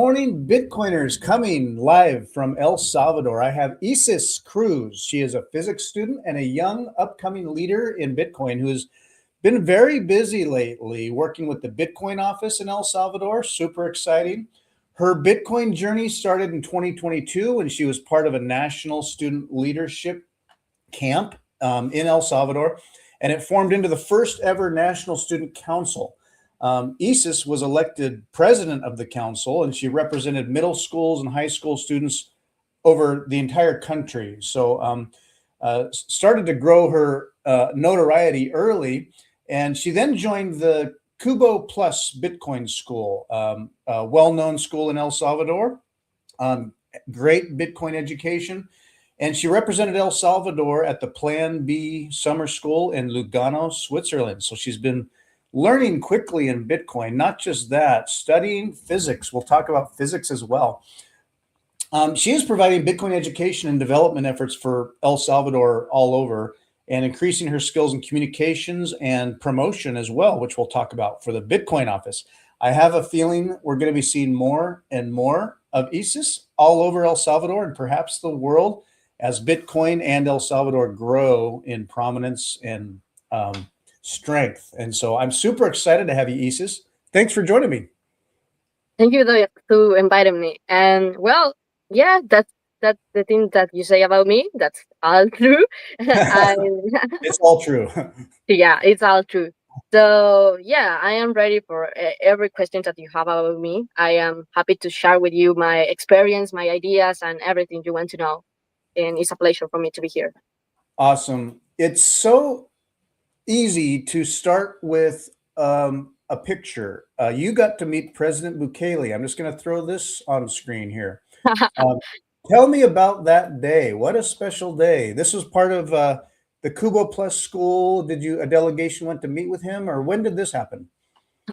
morning, Bitcoiners, coming live from El Salvador. I have Isis Cruz. She is a physics student and a young upcoming leader in Bitcoin who has been very busy lately working with the Bitcoin office in El Salvador. Super exciting. Her Bitcoin journey started in 2022 when she was part of a national student leadership camp in El Salvador, and it formed into the first ever National Student Council. Isis was elected president of the council, and she represented middle schools and high school students over the entire country. So started to grow her notoriety early, and she then joined the CUBO Plus Bitcoin School, a well-known school in El Salvador. Great Bitcoin education. And she represented El Salvador at the Plan B summer school in Lugano, Switzerland. So she's been learning quickly in Bitcoin, not just that, studying physics. We'll talk about physics as well. She is providing Bitcoin education and development efforts for El Salvador all over and increasing her skills in communications and promotion as well, which we'll talk about for the Bitcoin office. I have a feeling we're going to be seeing more and more of Isis all over El Salvador and perhaps the world as Bitcoin and El Salvador grow in prominence and strength. And so I'm super excited to have you, Isis. Thanks for joining me. Thank you to inviting me. And well, yeah, that's the thing that you say about me. That's all true. It's all true. Yeah, it's all true. So yeah, I am ready for every question that you have about me. I am happy to share with you my experience, my ideas, and everything you want to know. And it's a pleasure for me to be here. Awesome. It's so easy to start with a picture. You got to meet President Bukele. I'm just going to throw this on screen here. Tell me about that day. What a special day. This was part of the CUBO Plus school. A delegation went to meet with him, or when did this happen?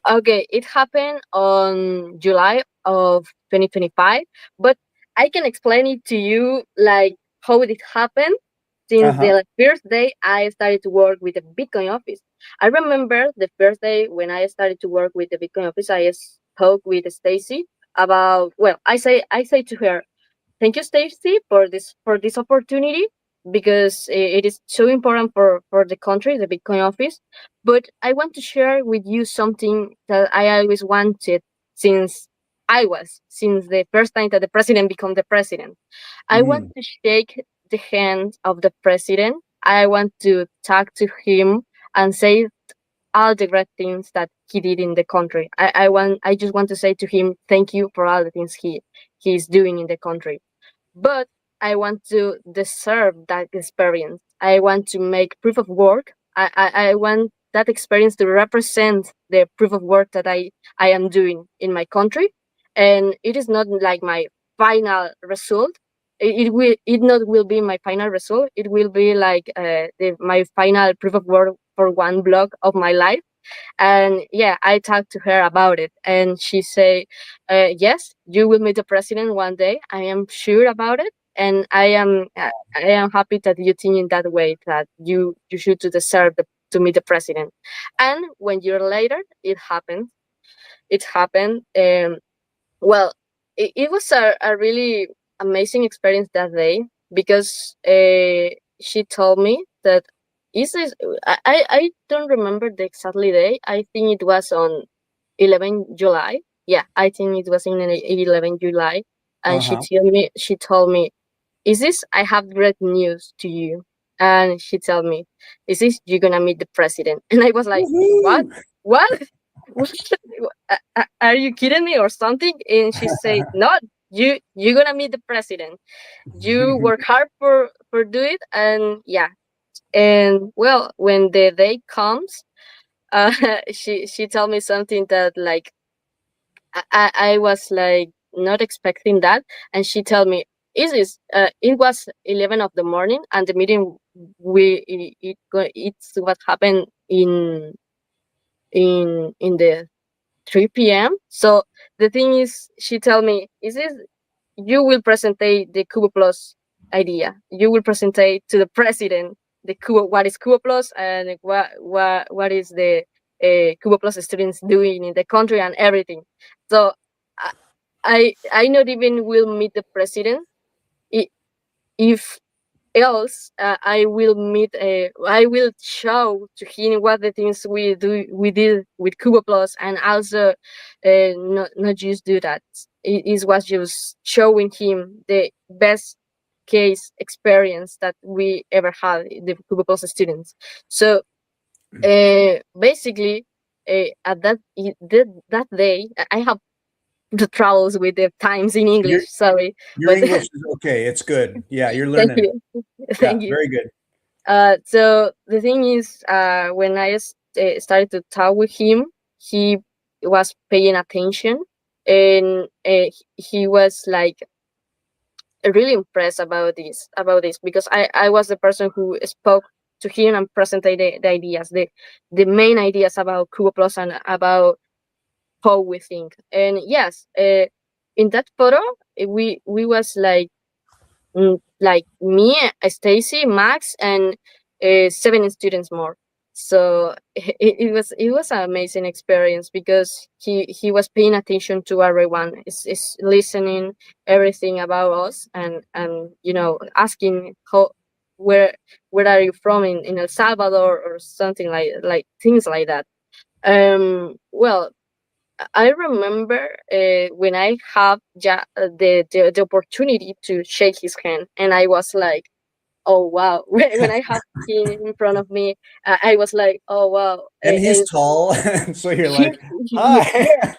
Okay, it happened on July of 2025, but I can explain it to you like how it happened since the first day I started to work with the Bitcoin office. I remember the first day when I started to work with the Bitcoin office, I spoke with Stacy about, well, I say to her, thank you, Stacy, for this opportunity, because it is so important for the country, the Bitcoin office. But I want to share with you something that I always wanted since the first time that the president became the president. I want to shake the hand of the president. I want to talk to him and say all the great things that he did in the country. I just want to say to him, thank you for all the things he's doing in the country. But I want to deserve that experience. I want to make proof of work. I want that experience to represent the proof of work that I am doing in my country. And it is not like my final result. It will be my final result. It will be like my final proof of work for one block of my life. And yeah, I talked to her about it, and she said, yes, you will meet the president one day. I am sure about it. And I am happy that you think in that way, that you should to deserve to meet the president. And 1 year later, it happened. It happened. Well, it was a really amazing experience that day, because she told me that I don't remember the exactly day. I think it was on 11 July. Yeah, I think it was in 11 July. And she told me, is this, I have great news to you. And she told me, is this, you're gonna meet the president? And I was like, what? What? Are you kidding me or something? And she said, no, you're gonna meet the president. You work hard for do it. And yeah. And well, when the day comes, she told me something that like I was like not expecting that. And she told me, is this it was 11 of the morning, and the meeting it's what happened in the 3 p.m. So the thing is, she told me, is this, you will present the CUBO Plus idea. You will present to the president the CUBO, what is CUBO Plus, and what is the CUBO Plus students doing in the country and everything. So I not even will meet the president. I- If else, I will show to him what the things we did with Cuba Plus, and also not just do that. It was just showing him the best case experience that we ever had, the Cuba Plus students. So basically, at that day, I have the troubles with the times in Your English. Sorry, your but English is okay. It's good. Yeah, you're thank learning. you, Yeah, thank you. very good. So the thing is, when I started to talk with him, he was paying attention, and he was like really impressed about this, because I was the person who spoke to him and presented the ideas, the main ideas about Cuba Plus and about how we think. And yes, in that photo, we was like me, Stacy, Max, and 7 students more. So it was an amazing experience, because he was paying attention to everyone, is listening everything about us, and asking how where where are you from in El Salvador, or something like things like that. Well, I remember when I have the opportunity to shake his hand, and I was like, "Oh wow!" When I have him in front of me, I was like, "Oh wow!" And he's And tall, and so you're he, like, "Hi." yeah,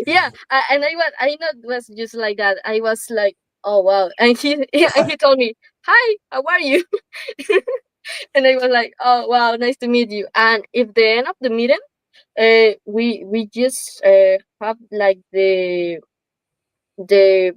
yeah, and I not was just like that. I was like, "Oh wow!" And he and he told me, "Hi, how are you?" And I was like, "Oh wow, nice to meet you." And at the end of the meeting, we just have like the the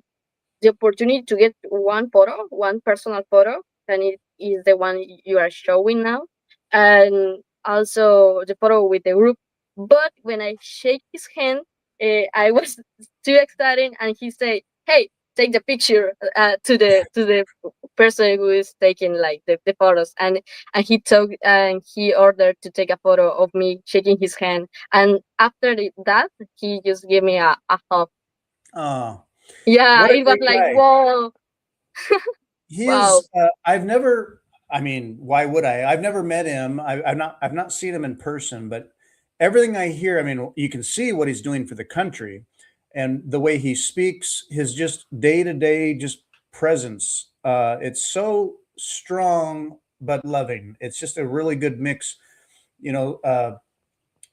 opportunity to get one photo, one personal photo, and it is the one you are showing now, and also the photo with the group. But when I shake his hand, I was too excited, and he said, "Hey, take the picture to the person who is taking like the photos." And he took and he ordered to take a photo of me shaking his hand. And after that, he just gave me a hug. Oh, Yeah, what a it was great like, guy. whoa. He Wow. is. I've never. I mean, why would I? I've never met him. I've not. I've not seen him in person. But everything I hear, I mean, you can see what he's doing for the country, and the way he speaks, his just day to day just presence. It's so strong but loving. It's just a really good mix. You know,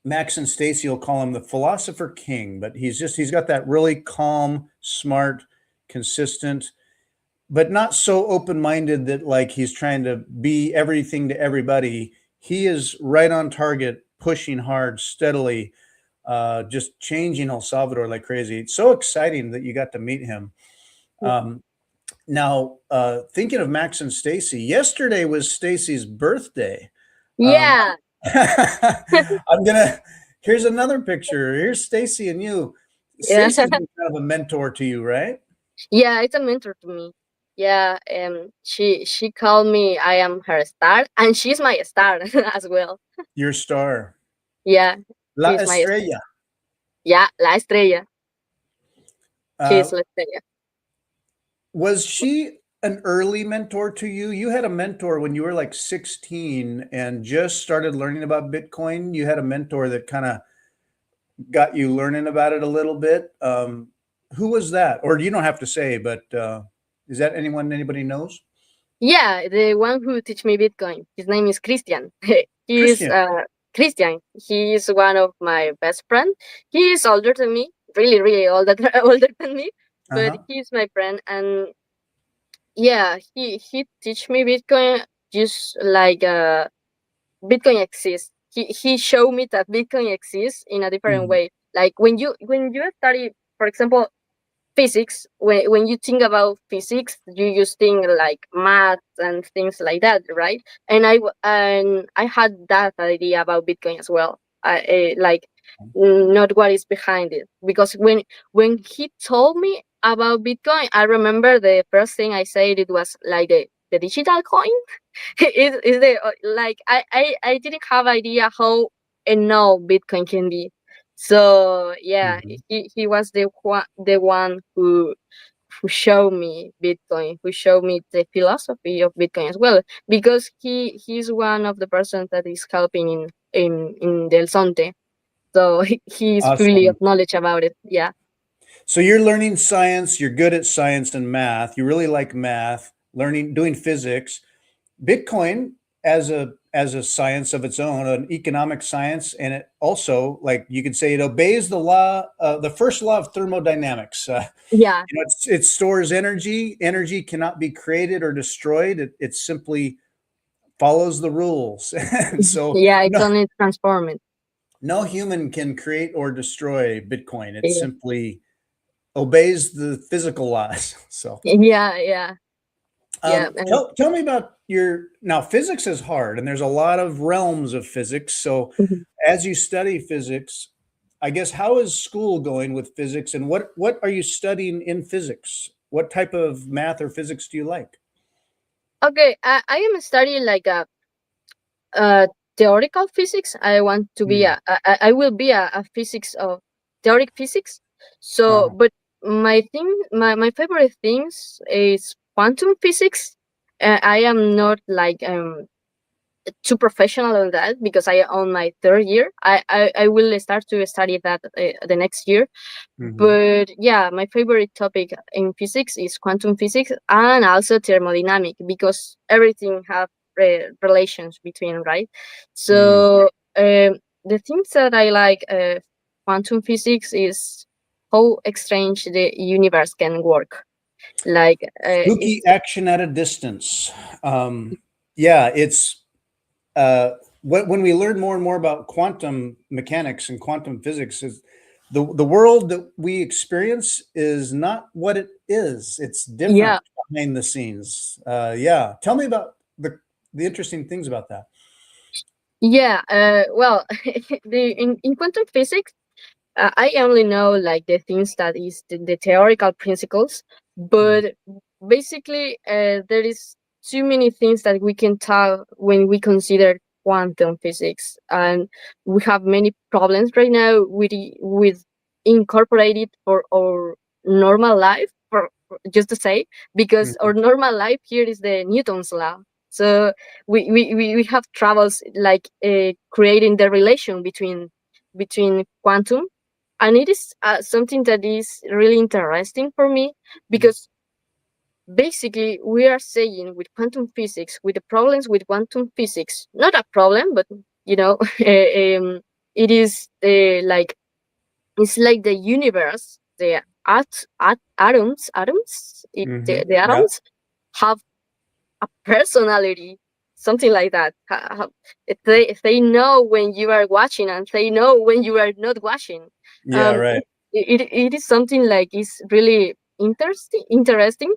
Max and Stacy will call him the philosopher king, but he's got that really calm, smart, consistent, but not so open-minded that like he's trying to be everything to everybody. He is right on target, pushing hard, steadily, just changing El Salvador like crazy. It's so exciting that you got to meet him. Um, Now, thinking of Max and Stacy, yesterday was Stacy's birthday. Um, Yeah. I'm gonna. Here's another picture. Here's Stacy and you. Yeah. Stacy's been kind of a mentor to you, right? Yeah, it's a mentor to me. Yeah, she called me I am her star, and she's my star as well. Your star, Yeah, La she's my star. Estrella. Yeah, la estrella. Uh, She's la estrella. was she an early mentor to you? You had a mentor when you were like 16 and just started learning about Bitcoin. You had a mentor that kind of got you learning about it a little bit. Who was that? Or you don't have to say, but is that anyone anybody knows? Yeah, the one who teach me Bitcoin. His name is Christian. He is Christian. Christian. He is one of my best friend. He is older than me, really, really older older than me, but Uh-huh. he's my friend. And yeah, he teach me Bitcoin, just like Bitcoin exists. He showed me that Bitcoin exists in a different Mhm. way. Like when you study, for example, physics, when you think about physics, you just think like math and things like that, right? And I had that idea about Bitcoin as well. Like not what is behind it, because when he told me about Bitcoin, I remember the first thing I said, it was like the digital coin. Is the like I didn't have idea how and now Bitcoin can be. So yeah, Mhm. he was the one who showed me Bitcoin, who showed me the philosophy of Bitcoin as well, because he's one of the persons that is helping in Del Sonte. So he's fully of Awesome. knowledge about it. Yeah. So you're learning science, you're good at science and math, you really like math, learning, doing physics. Bitcoin as a science of its own, an economic science, and it also, like you could say, it obeys the law, the first law of thermodynamics. Yeah. It stores energy. Energy cannot be created or destroyed. It simply follows the rules, and so Yeah, it's no, only transforming. no human can create or destroy Bitcoin. It Yeah. simply obeys the physical laws. So Yeah, yeah, yeah. And tell me about your now. Physics is hard, and there's a lot of realms of physics. So, mhm. as you study physics, I guess how is school going with physics, and what are you studying in physics? What type of math or physics do you like? Okay, I am studying like a theoretical physics. I want to be Hmm. I will be a physics of theoretic physics. So, Uh, but my favorite things is quantum physics. I am not like too professional on that because I on my third year. I will start to study that the next year. mhm, But yeah, my favorite topic in physics is quantum physics and also thermodynamic because everything have relations between, right? mm. So the things that I like quantum physics is how strange the universe can work. Like Spooky it's action at a distance. Yeah, it's uh, when we learn more and more about quantum mechanics and quantum physics, is the world that we experience is not what it is. It's yeah. different behind the scenes. Yeah, tell me about the interesting things about that. Yeah, well, in quantum physics, I only know like the things that is the theoretical principles, Mm, but basically, there is too many things that we can tell when we consider quantum physics, and we have many problems right now with incorporated for our normal life. Just to say, because mhm, our normal life here is the Newton's law. So we have troubles like creating the relation between quantum, and it is something that is really interesting for me because basically we are saying with quantum physics, with the problems with quantum physics, not a problem, but you know, it is like it's like the universe, the the yeah, atoms have a personality, something like that. If they know when you are watching and they know when you are not watching. yeah, right. It is something like is really interesting.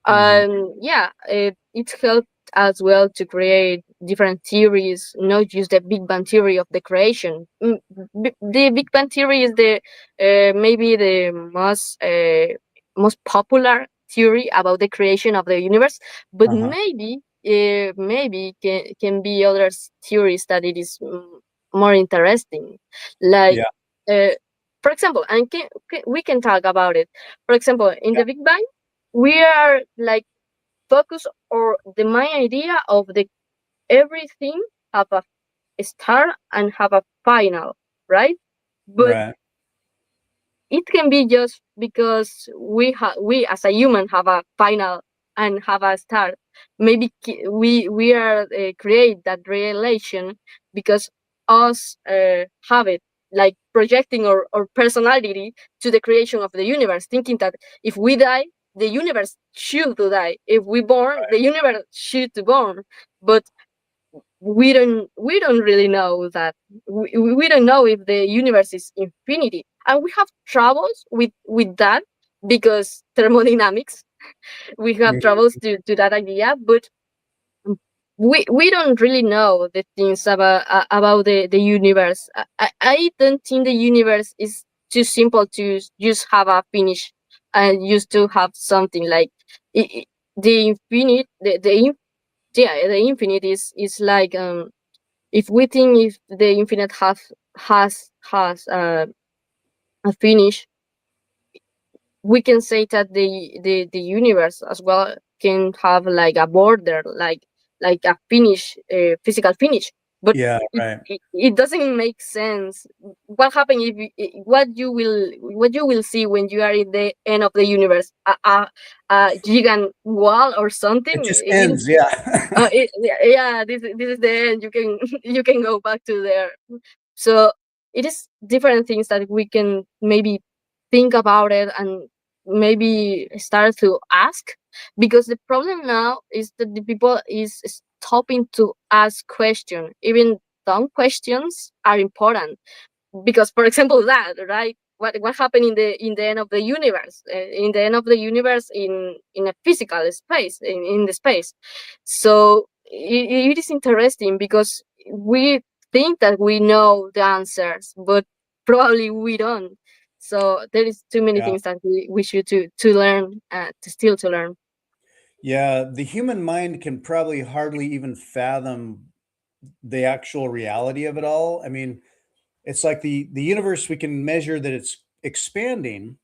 Hmm. Yeah, it helped as well to create different theories, not just the Big Bang theory of the creation. The Big Bang theory is the maybe the most popular theory about the creation of the universe, but Uh-huh. maybe can be other theories that it is more interesting, like Yeah, uh, for example, and we can talk about it. For example, in yeah, the Big Bang we are like focus or the main idea of the everything have a start and have a final, right? But right. it can be just because we as a human have a final and have a start. Maybe we are create that relation because us have it, like projecting our personality to the creation of the universe, thinking that if we die, the universe should to die. If we born, the universe should to born. But we don't really know that. We don't know if the universe is infinity, and we have troubles with that because thermodynamics. We have Mhm. troubles to that idea, but we don't really know the things about the universe. I don't think the universe is too simple to just have a finish and just to have something like the infinite yeah, the infinite is like if we think if the infinite has a finish, we can say that the universe as well can have like a border, like a finish, physical finish. But Yeah, right. it doesn't make sense. What happen if what you will see when you are in the end of the universe? A gigant wall or something? It just ends. Yeah. Yeah, this is the end. You can you can go back to there. So it is different things that we can maybe think about it and maybe start to ask, because the problem now is that the people is stopping to ask questions. Even dumb questions are important, because for example that, right, what happened in the end of the universe, in the end of the universe, in a physical space, in the space. So it is interesting because we think that we know the answers, but probably we don't. So there is too many Yeah. things that we should to learn, to still to learn. Yeah. The human mind can probably hardly even fathom the actual reality of it all. I mean, it's like the universe, we can measure that it's expanding.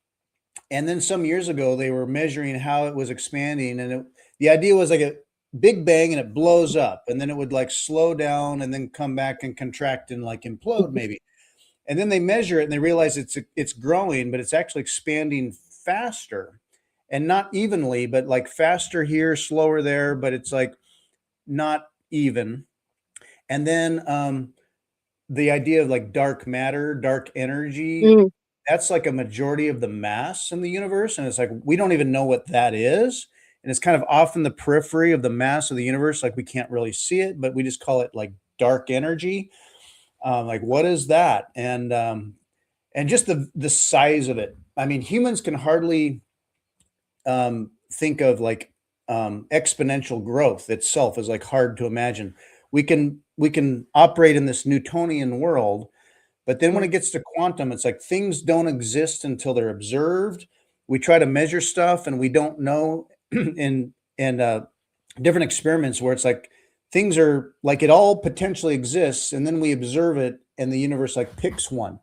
And then some years ago, they were measuring how it was expanding. And the idea was like a big bang and it blows up. And then it would like slow down and then come back and contract and like implode maybe. And then they measure it and they realize it's growing, but it's actually expanding faster and not evenly, but like faster here, slower there, but it's like not even. And then the idea of like dark matter, dark energy, Mm, that's like a majority of the mass in the universe. And it's like we don't even know what that is. And it's kind of off in the periphery of the mass of the universe. Like we can't really see it, but we just call it like dark energy. Like what is that? And just the size of it. I mean, humans can hardly think of like exponential growth itself is like hard to imagine. We can operate in this Newtonian world, but then when mm, it gets to quantum, it's like things don't exist until they're observed. We try to measure stuff and we don't know in different experiments where it's like things are like it all potentially exists, and then we observe it, and the universe like picks one,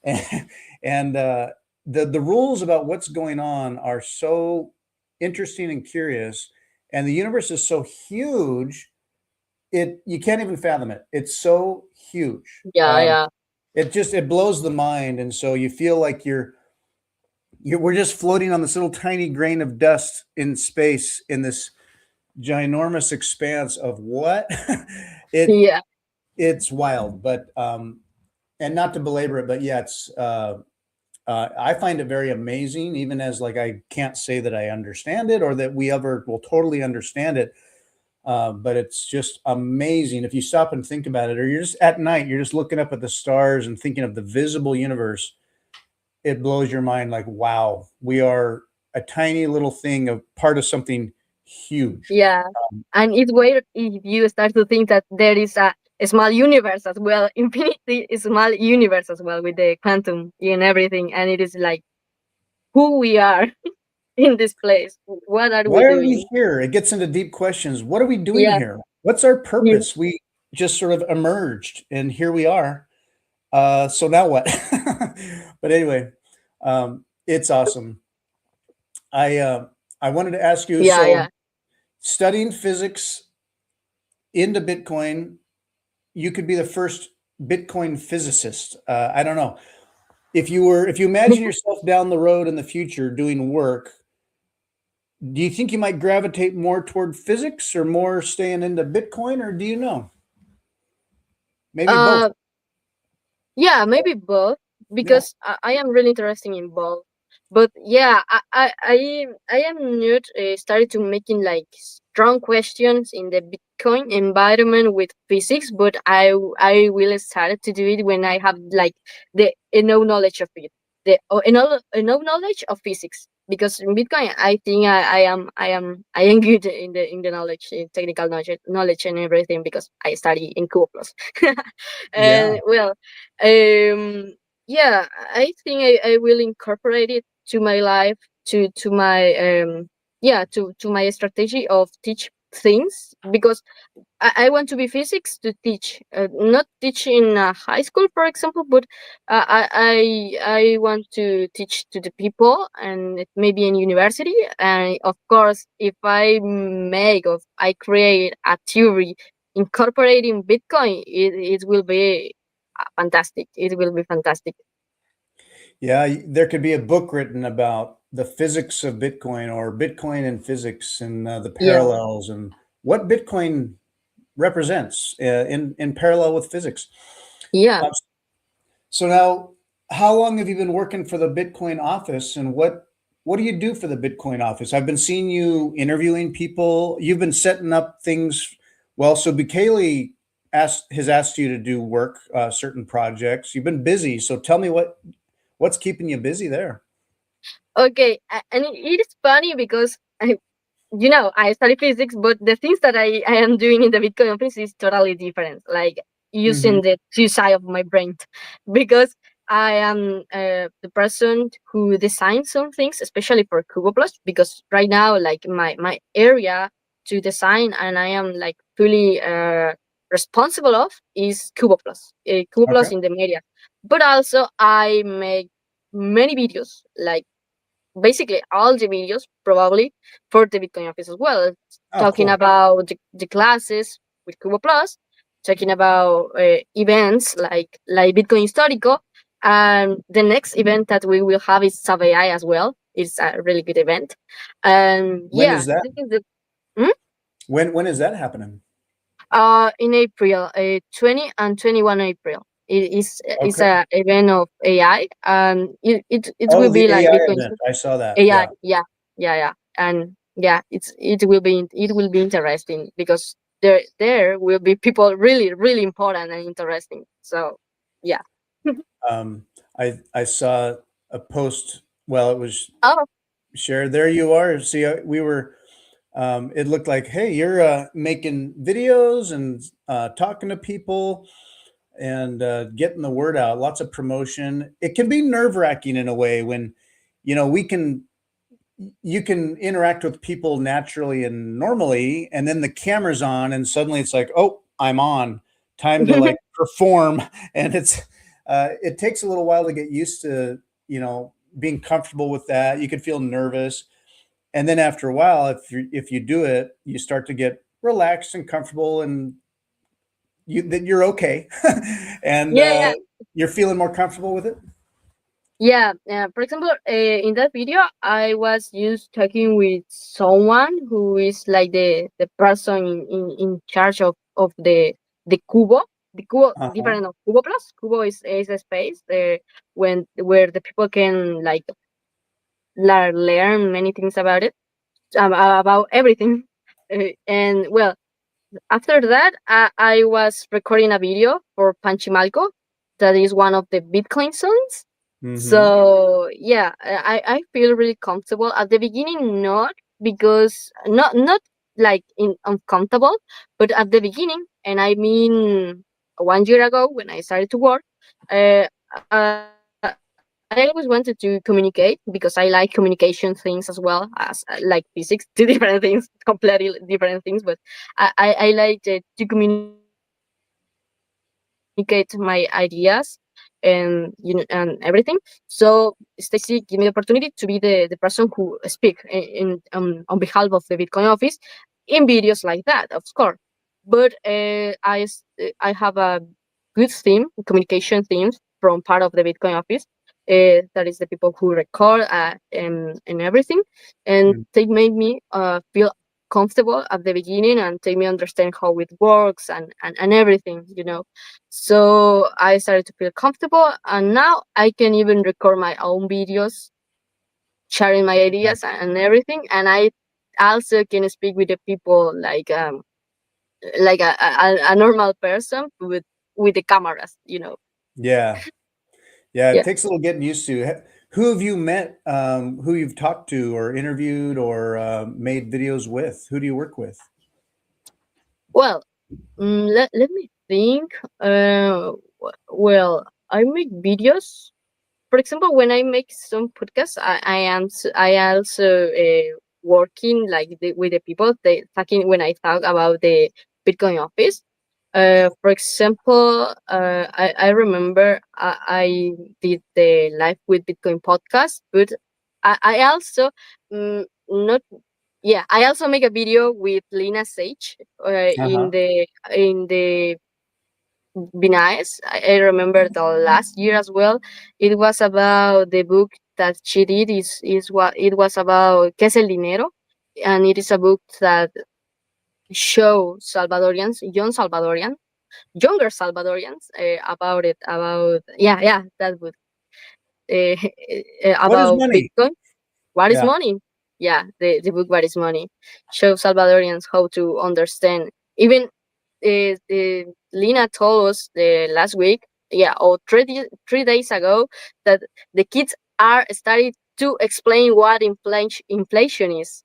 and, and the rules about what's going on are so interesting and curious, and the universe is so huge it you can't even fathom it. It's so huge. yeah, yeah, It blows the mind, and so you feel like you're we're just floating on this little tiny grain of dust in space in this ginormous expanse of what it yeah, it's wild, but and not to belabor it, but yeah, it's I find it very amazing, even as like I can't say that I understand it or that we ever will totally understand it. But it's just amazing if you stop and think about it, or you're just at night, you're just looking up at the stars and thinking of the visible universe. It blows your mind like, wow, we are a tiny little thing of part of something huge. yeah. And it's weird if you start to think that there is a small universe as well, infinity small universe as well, with the quantum and everything, and it is like who we are in this place. What are we Why are we doing? here? It gets into deep questions. What are we doing Yeah, here? What's our yeah, purpose? We just sort of emerged and here we are. So now what? But anyway, it's awesome. I wanted to ask you, yeah, so yeah. studying physics into Bitcoin, you could be the first Bitcoin physicist. I don't know. If you imagine yourself down the road in the future doing work, do you think you might gravitate more toward physics or more staying into Bitcoin, or do you know? Maybe both. uh Yeah, maybe both, Yeah. because I am really interested in both. But yeah, I am not started to making like strong questions in the Bitcoin environment with physics, but I will start to do it when I have like the enough knowledge of it, the enough knowledge of physics. Because in Bitcoin, I think I am good in the knowledge, in technical knowledge and everything, because I study in CUBO Plus. Yeah. And well, yeah, I think I will incorporate it to my life, to my yeah, to my strategy of teach things because I want to be physics to teach, not teach in a high school, for example, but I want to teach to the people and maybe in university. And of course, if I make or I create a theory incorporating Bitcoin, it will be fantastic. It will be fantastic. Yeah, there could be a book written about the physics of Bitcoin or Bitcoin and physics and the Yeah, parallels and what Bitcoin represents in parallel with physics. yeah. Um, so now, how long have you been working for the Bitcoin office, and what do you do for the Bitcoin office? I've been seeing you interviewing people. You've been setting up things. Well, so Bukele has asked you to do work, certain projects. You've been busy, so tell me what's keeping you busy there. Okay, and it is funny because I study physics, but the things that I am doing in the Bitcoin office is totally different. Like Hmm. using the two side of my brain, because I am the person who designs some things, especially for CUBO Plus. Because right now, like my area to design, and I am like fully responsible of is CUBO Plus, CUBO Okay. Plus in the media. But also I make many videos, like basically all the videos probably for the Bitcoin office as well, Oh, talking cool. about the classes with Cubo Plus, talking about events like Bitcoin Histórico, and the next event that we will have is Sub AI as well. It's a really good event, and When yeah, is that? this is the hmm? When is that happening? In April, 20 and 21 April. It is Okay. a event of AI, and it Oh, will the be like AI Bitcoin event. I saw that. AI, Yeah. yeah, and yeah, it will be interesting because there will be people really important and interesting. So yeah. Um, I saw a post. Well, it was Oh. shared. There you are. See, we were. It looked like, hey, you're making videos and talking to people and getting the word out. Lots of promotion. It can be nerve wracking in a way when, we can you can interact with people naturally and normally, and then the camera's on and suddenly it's like, oh, I'm on, time to like perform. And it takes a little while to get used to, being comfortable with that. You can feel nervous, and then after a while, if you do it, you start to get relaxed and comfortable, and you're okay. And Yeah, yeah. you're feeling more comfortable with it. Yeah, for example, in that video, I was just talking with someone who is like the person in charge of the Cubo. The Cubo, Uh-huh. different of Cubo Plus. Cubo is a space when where the people can like learn many things about it, about everything. And well, after that, I was recording a video for Panchimalco, that is one of the Bitcoin songs. Mm-hmm. So yeah, I feel really comfortable at the beginning, not because not like in uncomfortable, but at the beginning, and I mean 1 year ago when I started to work, uh, I always wanted to communicate because I like communication things as well as like physics, two different things, completely different things. But I like to communicate my ideas and and everything. So Stacy gave me the opportunity to be the person who speak on behalf of the Bitcoin office in videos like that, of course. But I have a good team, communication teams from part of the Bitcoin office. That is the people who record and everything, and they made me feel comfortable at the beginning and take me understand how it works and everything, so I started to feel comfortable, and now I can even record my own videos, sharing my ideas and everything. And I also can speak with the people like a normal person with the cameras. Yeah. Yeah, it Yeah. takes a little getting used to. Who have you met, who you've talked to or interviewed or made videos with? Who do you work with? Well, let me think. Well, I make videos. For example, when I make some podcasts, I also working like with the people. They talking when I talk about the Bitcoin office. For example, I remember I did the live with Bitcoin podcast, but I also not yeah, I also make a video with Lina Sage Uh-huh. in the be nice. I remember the last year as well. It was about the book that she did is what it was about ¿Qué es el dinero? And it is a book that show Salvadorians, younger Salvadorians about that book uh, What is about money? Bitcoin. What is Yeah. money? Yeah, the book What is Money shows Salvadorians how to understand. Even Lina told us last week, yeah, or 3 days ago, that the kids are starting to explain what inflation is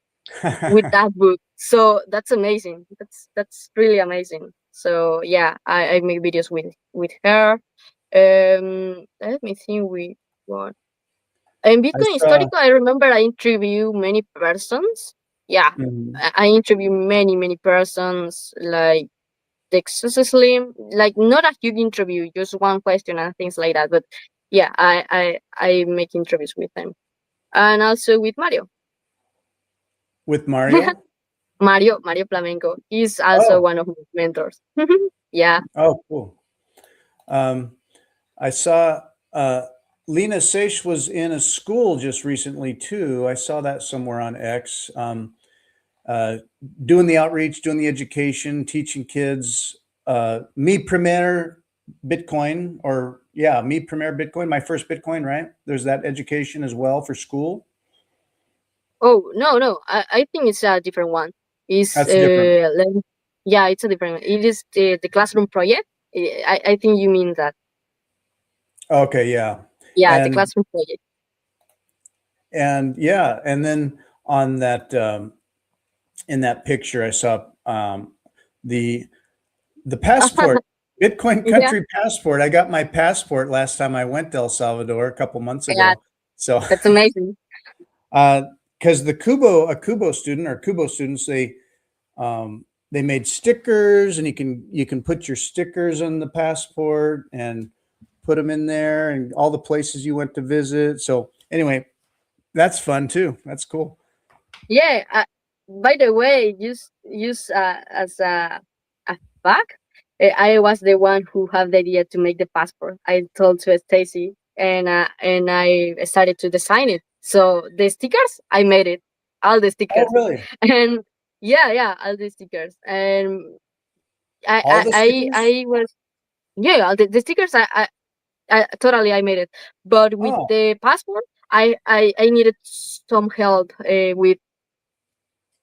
with that book. So that's amazing. That's really amazing. So yeah, I make videos with her. Let me think with what. In I Bitcoin saw. Histórico, I remember I interview many persons. Yeah, Mhm. I interview many persons like Texas Slim, like not a huge interview, just one question and things like that. But yeah, I make interviews with them, and also with Mario. With Mario. Mario Flamenco. He's also Oh, one of my mentors. Yeah. oh, cool. Um, I saw Lena Seish was in a school just recently too. I saw that somewhere on X. Uh, Doing the outreach, doing the education, teaching kids. Me Premier Bitcoin, or yeah, Me Premier Bitcoin, my first Bitcoin, right? There's that education as well for school. Oh no, I think it's a different one. It's That's different. yeah, it's a different one. It is the classroom project. I think you mean that. Okay, yeah. Yeah, the And classroom project. yeah, and then on that in that picture, I saw the passport, Bitcoin Yeah, country passport. I got my passport last time I went to El Salvador a couple months yeah, ago. So, that's amazing. because the CUBO student or CUBO students, they made stickers, and you can put your stickers on the passport and put them in there, and all the places you went to visit. So anyway, that's fun too. That's cool. Yeah. By the way, use as a fact, I was the one who had the idea to make the passport. I told to Stacy, and I started to design it. So the stickers, I made it, all the Oh, stickers, really? and yeah, all the stickers, and I All I the I, stickers? I was yeah, all the stickers. I totally I made it, but with Oh, the passport, I needed some help with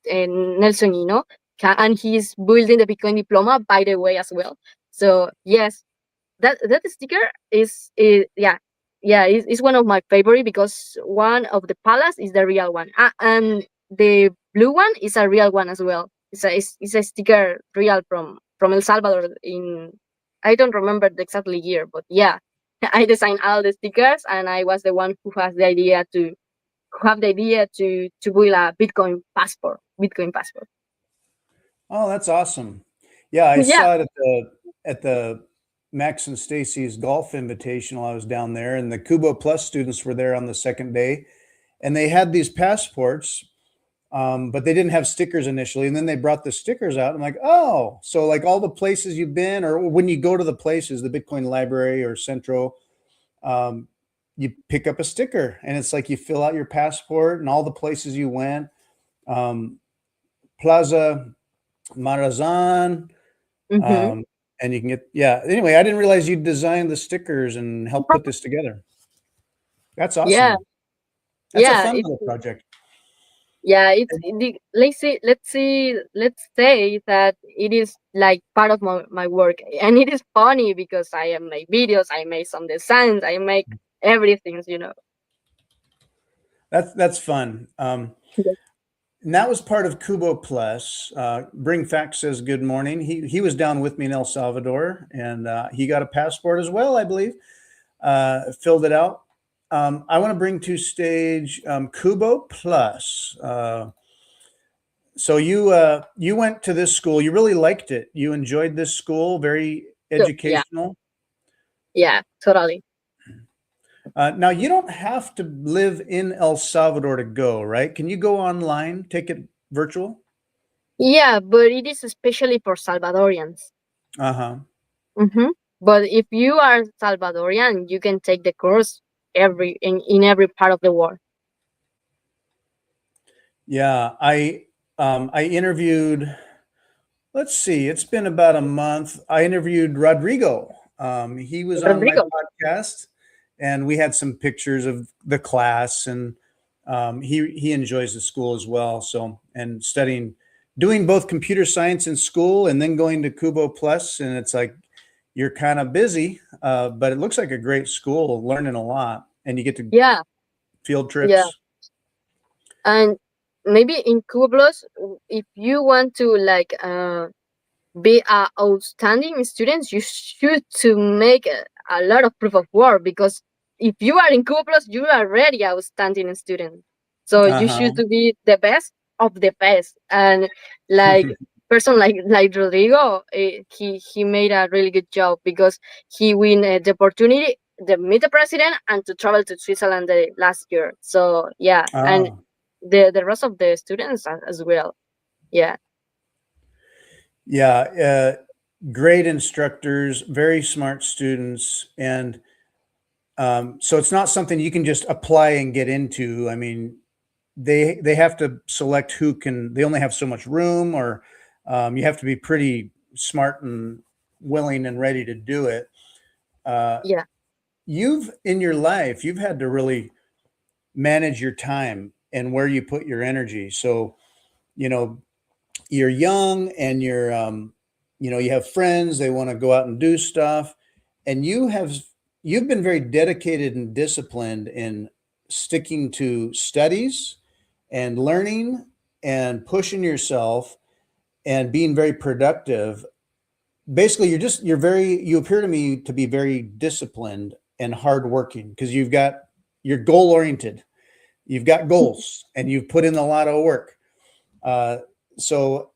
Nelson, and he's building the Bitcoin diploma by the way as well. So yes, that sticker is yeah, is one of my favorite because one of the palace is the real one, and the blue one is a real one as well. It's a sticker real from El Salvador in I don't remember the exactly year, but yeah, I designed all the stickers and I was the one who has the idea to who have the idea to build a Bitcoin passport. oh, that's awesome. Yeah, I Yeah. saw it at the Max and Stacy's golf invitational. I was down there, and the Kubo Plus students were there on the second day, and they had these passports, but they didn't have stickers initially. And then they brought the stickers out. I'm like, oh, so like all the places you've been, or when you go to the places, the Bitcoin Library or Centro, um, you pick up a sticker, and it's like you fill out your passport and all the places you went. Um, Plaza Marazan, Hmm. um, and you can get yeah. Anyway, I didn't realize you designed the stickers and helped put this together. That's Yeah. awesome. That's a Yeah. fun It's little project. let's say that it is like part of my work, and it is funny because I make videos, I make some designs, I make everything. That's fun. Yeah. And that was part of Kubo Plus. Bring Fact says good morning. He was down with me in El Salvador, and he got a passport as well, I believe. Filled it out. I want to bring to stage Kubo Plus. So you went to this school. You really liked it. You enjoyed this school. Very So yeah, educational. yeah, totally. Now you don't have to live in El Salvador to go, right? Can you go online, take it virtual? Yeah, but it is especially for Salvadorians. Uh huh. Mm-hmm. But if you are Salvadorian, you can take the course in every part of the world. Yeah, I interviewed. Let's see, it's been about a month. I interviewed Rodrigo. He was on my Rodrigo. podcast, and we had some pictures of the class, and he enjoys the school as well. So, and studying, doing both computer science in school, and then going to Cubo Plus, and it's like you're kind of busy, but it looks like a great school, learning a lot, and you get to Yeah, field yeah. trips. And maybe in Cublos, if you want to like be a outstanding student, you should to make a lot of proof of work, because if you are in Cublos, you are already outstanding student. So Uh you should huh. to be the best of the best. And like person like Rodrigo, he made a really good job, because he win the opportunity to meet the president and to travel to Switzerland the last year. So yeah, and Oh. the rest of the students as well. Yeah. Yeah, great instructors, very smart students, and so it's not something you can just apply and get into. I mean, they have to select who can. They only have so much room, or you have to be pretty smart and willing and ready to do it. Uh, Yeah. you've in your life, you've had to really manage your time and where you put your energy. So you know, you're young and you have friends, they want to go out and do stuff, and you've been very dedicated and disciplined in sticking to studies and learning and pushing yourself and being very productive. Basically, you appear to me to be very disciplined and hardworking because you're goal oriented. You've got goals and you've put in a lot of work. uh, so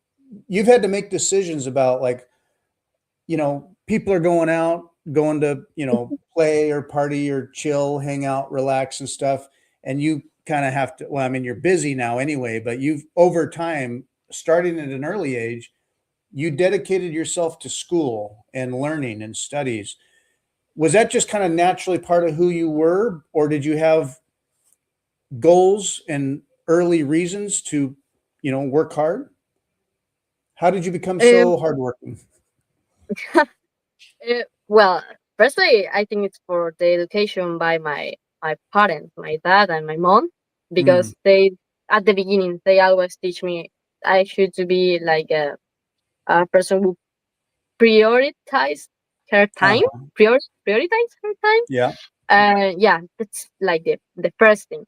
you've had to make decisions about, like, people are going out, going to, play or party or chill, hang out, relax and stuff. And you kind of have to, well, I mean, you're busy now anyway, but you've over time, starting at an early age, you dedicated yourself to school and learning and studies. Was that just kind of naturally part of who you were, or did you have goals and early reasons to, work hard? How did you become Um, so hardworking? well, firstly, I think it's for the education by my parents, my dad and my mom, Mm, because they at the beginning they always teach me I should to be like a person who prioritize her time, uh-huh. prioritize her time. Yeah. Yeah, that's like the first thing.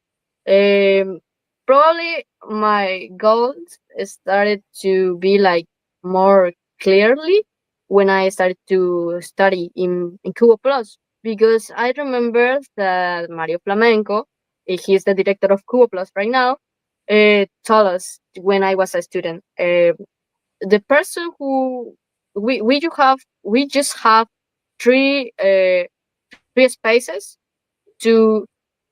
Um, Probably my goals started to be like more clearly when I started to study in Cubo Plus, because I remember that Mario Flamenco, he's the director of Cubo Plus right now, told us when I was a student, the person who we just have three spaces to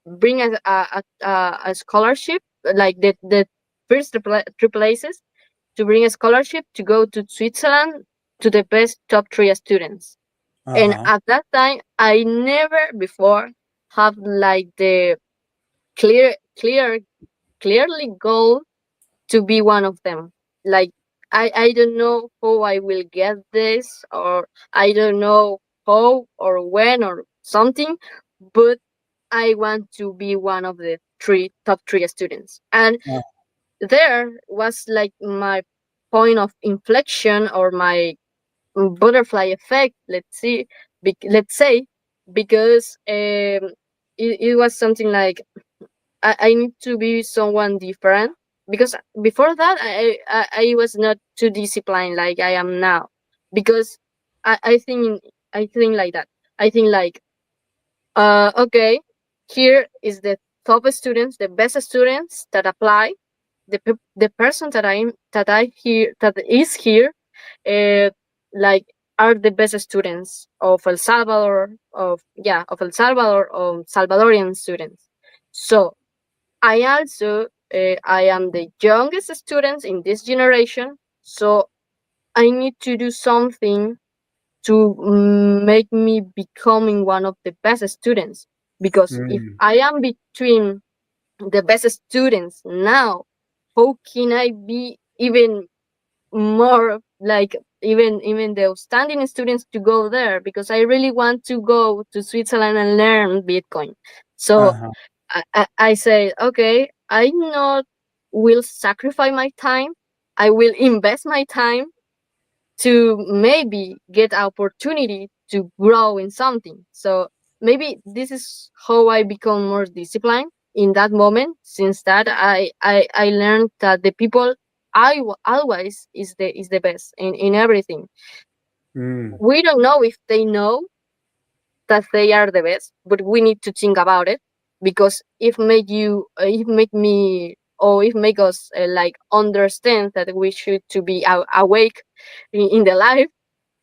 bring a scholarship, like the first three places to bring a scholarship to go to Switzerland to the best top three students. And Uh-huh. at that time, I never before have like the clear, clear, clearly goal to be one of them. Like I don't know how I will get this, or I don't know how or when or something, but I want to be one of the top three students. And Uh, there was like my point of inflection, or my butterfly effect. Let's say, because it was something like I need to be someone different, because before that I was not too disciplined like I am now, because I think like that. I think like okay, here is the top students, the best students that apply, the person that is here, uh, like are the best students of El Salvador, Salvadorian students. So I also I am the youngest student in this generation, so I need to do something to make me becoming one of the best students. Because if Mm. I am between the best students now, how can I be even more like even the outstanding students to go there? Because I really want to go to Switzerland and learn Bitcoin. So Uh-huh. I say, okay, I not will sacrifice my time. I will invest my time to maybe get opportunity to grow in something. So maybe this is how I become more disciplined in that moment. Since that I learned that the people always is the best in everything. Mm. We don't know if they know that they are the best, but we need to think about it, because if make me, or if make us like understand that we should to be awake in the life,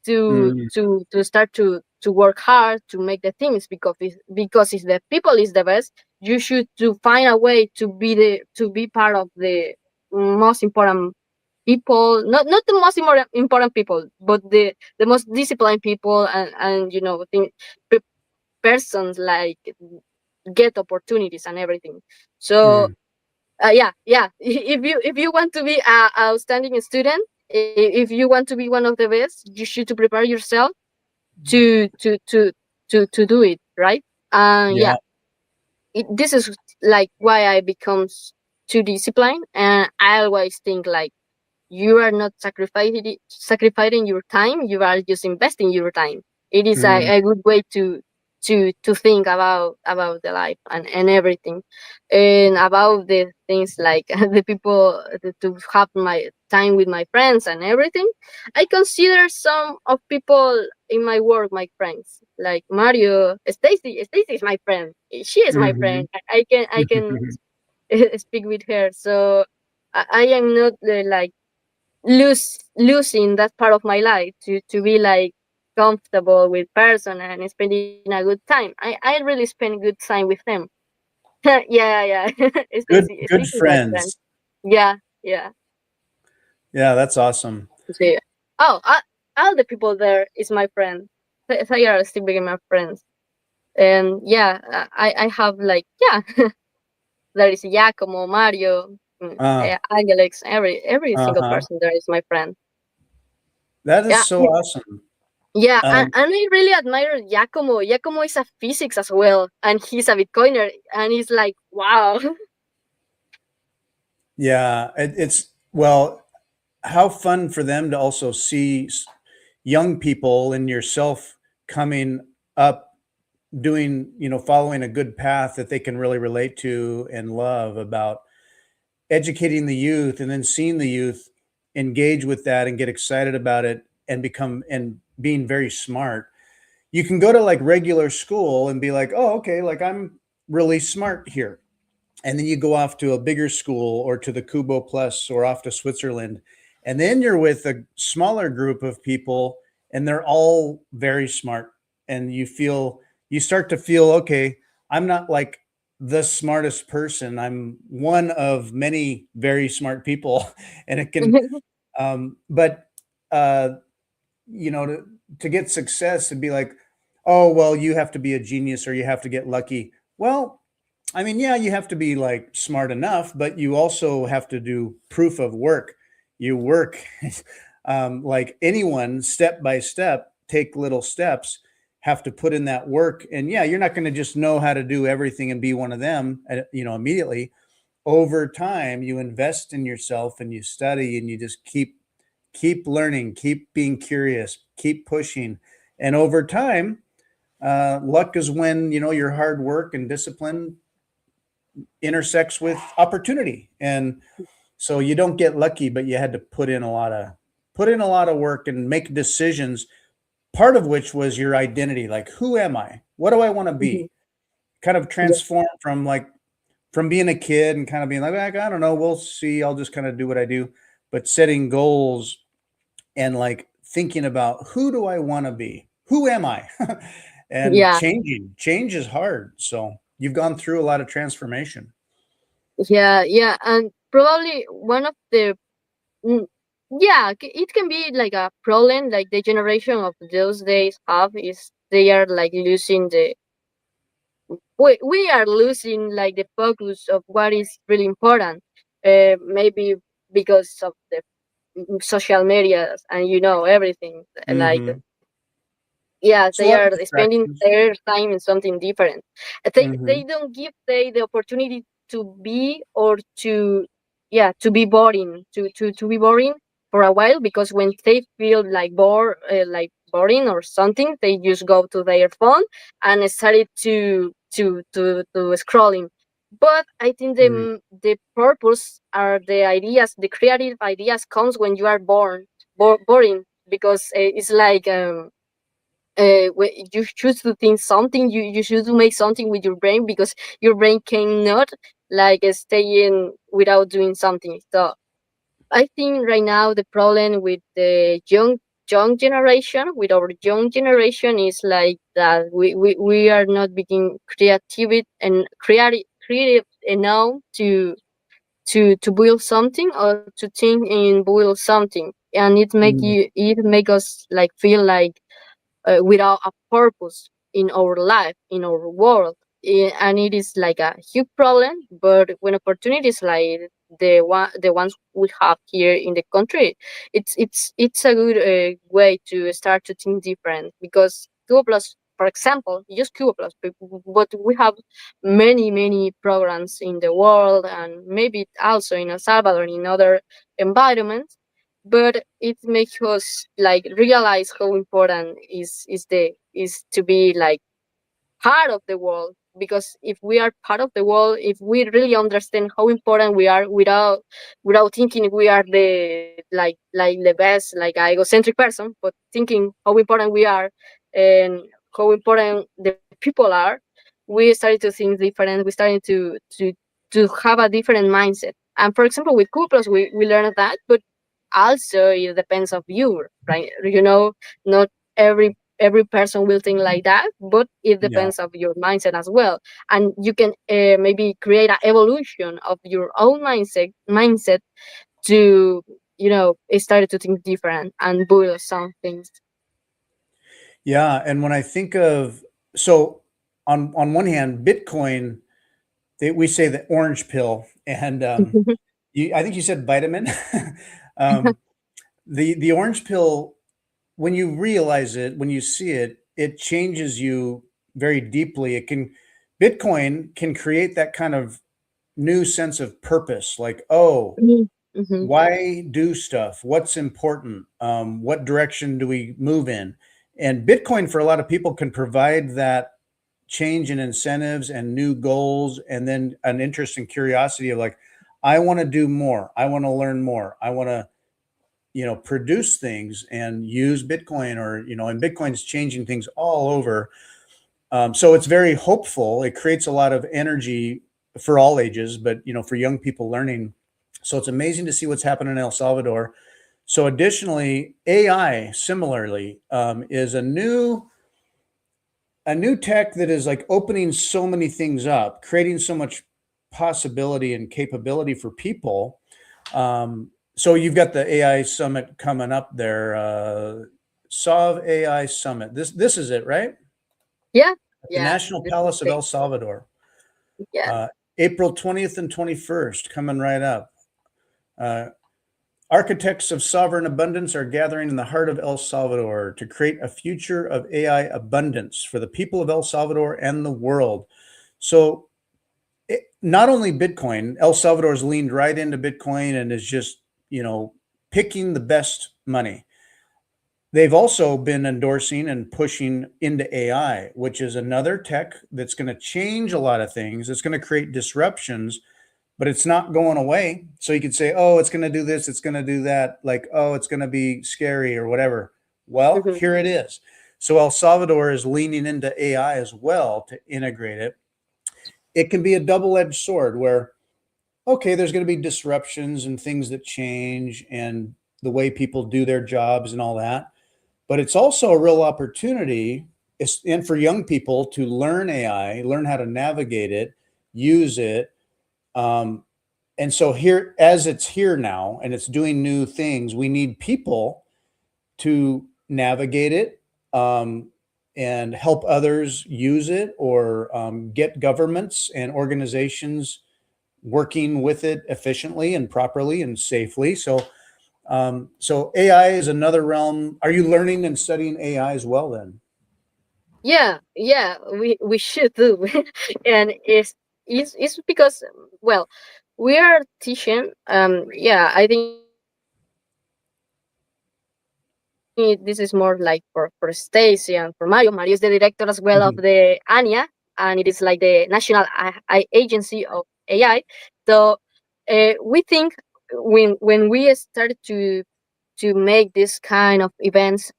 Mm. to start to work hard to make the things, because if the people is the best, you should to find a way to be part of the most important people, not the most important people, but the most disciplined people, and persons like get opportunities and everything. So Mm. yeah, if you want to be a outstanding student, if you want to be one of the best, you should to prepare yourself to to to to do it right. Yeah, Yeah. this is like why I becomes too disciplined, and I always think like you are not sacrificing your time, you are just investing your time. It is Mm. a good way to think about the life and everything, and about the things like the people, to have my time with my friends and everything. I consider some of people in my work my friends, like Mario. Stacy is my friend, she is my Mhm. friend. I can speak with her. So I am not like losing that part of my life to be like comfortable with person and spending a good time. I really spend good time with them. Yeah. Good Stacy good is my friend. friends. Yeah, yeah. Yeah, that's awesome. So, yeah. Oh, all the people there is my friend. They are still being my friends. And yeah, I have like, yeah, there is Giacomo, Mario, Uh, Alex, every single uh-huh. person there is my friend. That is Yeah. so awesome. Yeah, Um, and I really admire Giacomo. Giacomo is a physics as well, and he's a Bitcoiner, and he's like, wow. yeah, it's well, how fun for them to also see young people and yourself coming up doing, following a good path that they can really relate to and love, about educating the youth, and then seeing the youth engage with that and get excited about it and become and being very smart. You can go to like regular school and be like, oh, okay, like I'm really smart here. And then you go off to a bigger school or to the CUBO Plus or off to Switzerland. And then you're with a smaller group of people and they're all very smart. And you start to feel, okay, I'm not like the smartest person. I'm one of many very smart people. And it can, but, uh, to get success and be like, oh, well, you have to be a genius or you have to get lucky. Well, I mean, yeah, you have to be like smart enough, but you also have to do proof of work. You work like anyone, step by step, take little steps, have to put in that work. And yeah, you're not going to just know how to do everything and be one of them, immediately. Over time, you invest in yourself and you study and you just keep learning, keep being curious, keep pushing. And over time, luck is when, your hard work and discipline intersects with opportunity. And so you don't get lucky, but you had to put in a lot of work and make decisions, part of which was your identity. Like, who am I? What do I want to Mhm. be? Kind of Yeah. transform from like from being a kid and kind of being like, I don't know, we'll see. I'll just kind of do what I do. But setting goals and like thinking about who do I want to be? Who am I? And Yeah, change is hard. So you've gone through a lot of transformation. yeah, yeah, and probably one of the mm, yeah, it can be like a problem. Like the generation of those days have is they are like losing the we are losing like the focus of what is really important. Maybe because of the social medias and everything like Hmm. yeah, So a they lot of are spending distractions. their time in something different. They Hmm. don't give they the opportunity to be or to yeah to be boring to be boring for a while, because when they feel like like boring or something, they just go to their phone and started to scrolling. But I think the purpose are the ideas, the creative ideas comes when you are boring, because it's like when you choose to think something, you choose to make something with your brain, because your brain cannot like stay in without doing something. So I think right now the problem with the young generation, with our young generation, is like that we are not being creative enough to build something or to think in build something, and it make us like feel like without a purpose in our life, in our world. And it is like a huge problem. But when opportunities like the ones we have here in the country, it's a good way to start to think different, because Cuba Plus, for example, just Cuba Plus, but we have many programs in the world, and maybe also in El Salvador, in other environments. But it makes us like realize how important is to be like part of the world, because if we are part of the world, if we really understand how important we are, without thinking we are the like the best, like a egocentric person, but thinking how important we are and how important the people are, we started to think different. We started to have a different mindset. And for example, with Couples, we learned that. But also it depends of you, right? Not every person will think like that, but it Yeah. depends of your mindset as well. And you can maybe create an evolution of your own mindset to start to think different and build some things. Yeah. And when I think of, so on one hand, Bitcoin, we say the orange pill, and I think you said vitamin. um, the orange pill, when you realize it, when you see it, it changes you very deeply. Bitcoin can create that kind of new sense of purpose, like, oh, Mm-hmm. why do stuff? What's important? What direction do we move in? And Bitcoin, for a lot of people, can provide that change in incentives and new goals, and then an interest and curiosity of like, I want to do more. I want to learn more. I want to, produce things and use Bitcoin, or, and Bitcoin's changing things all over. So it's very hopeful. It creates a lot of energy for all ages, but, for young people learning. So it's amazing to see what's happening in El Salvador. So additionally, AI similarly is a new tech that is like opening so many things up, creating so much possibility and capability for people. So you've got the AI summit coming up there, Sov AI Summit. This is it, right? Yeah, At the yeah, National this is Palace of the El Salvador, yeah. uh, April 20th and 21st, coming right up. Uh, Architects of sovereign abundance are gathering in the heart of El Salvador to create a future of AI abundance for the people of El Salvador and the world. So, not only Bitcoin, El Salvador's leaned right into Bitcoin and is just, picking the best money. They've also been endorsing and pushing into AI, which is another tech that's going to change a lot of things. It's going to create disruptions, but it's not going away. So you could say, oh, it's going to do this, it's going to do that, like, oh, it's going to be scary or whatever. Well, Hmm. here it is. So El Salvador is leaning into AI as well to integrate it. it can be a double-edged sword where, okay, there's going to be disruptions and things that change and the way people do their jobs and all that. But it's also a real opportunity, and for young people to learn AI, learn how to navigate it, use it. Um, and so here, as it's here now and it's doing new things, we need people to navigate it, and help others use it, or get governments and organizations working with it efficiently and properly and safely. So AI is another realm. Are you learning and studying AI as well then? Yeah, we should do. And it's because, well, we are teaching. Yeah, I think this is more like for Stacy and for Mario. Mario is the director as well of the ANIA, and it is like the national agency of AI. So we think when we started to make this kind of events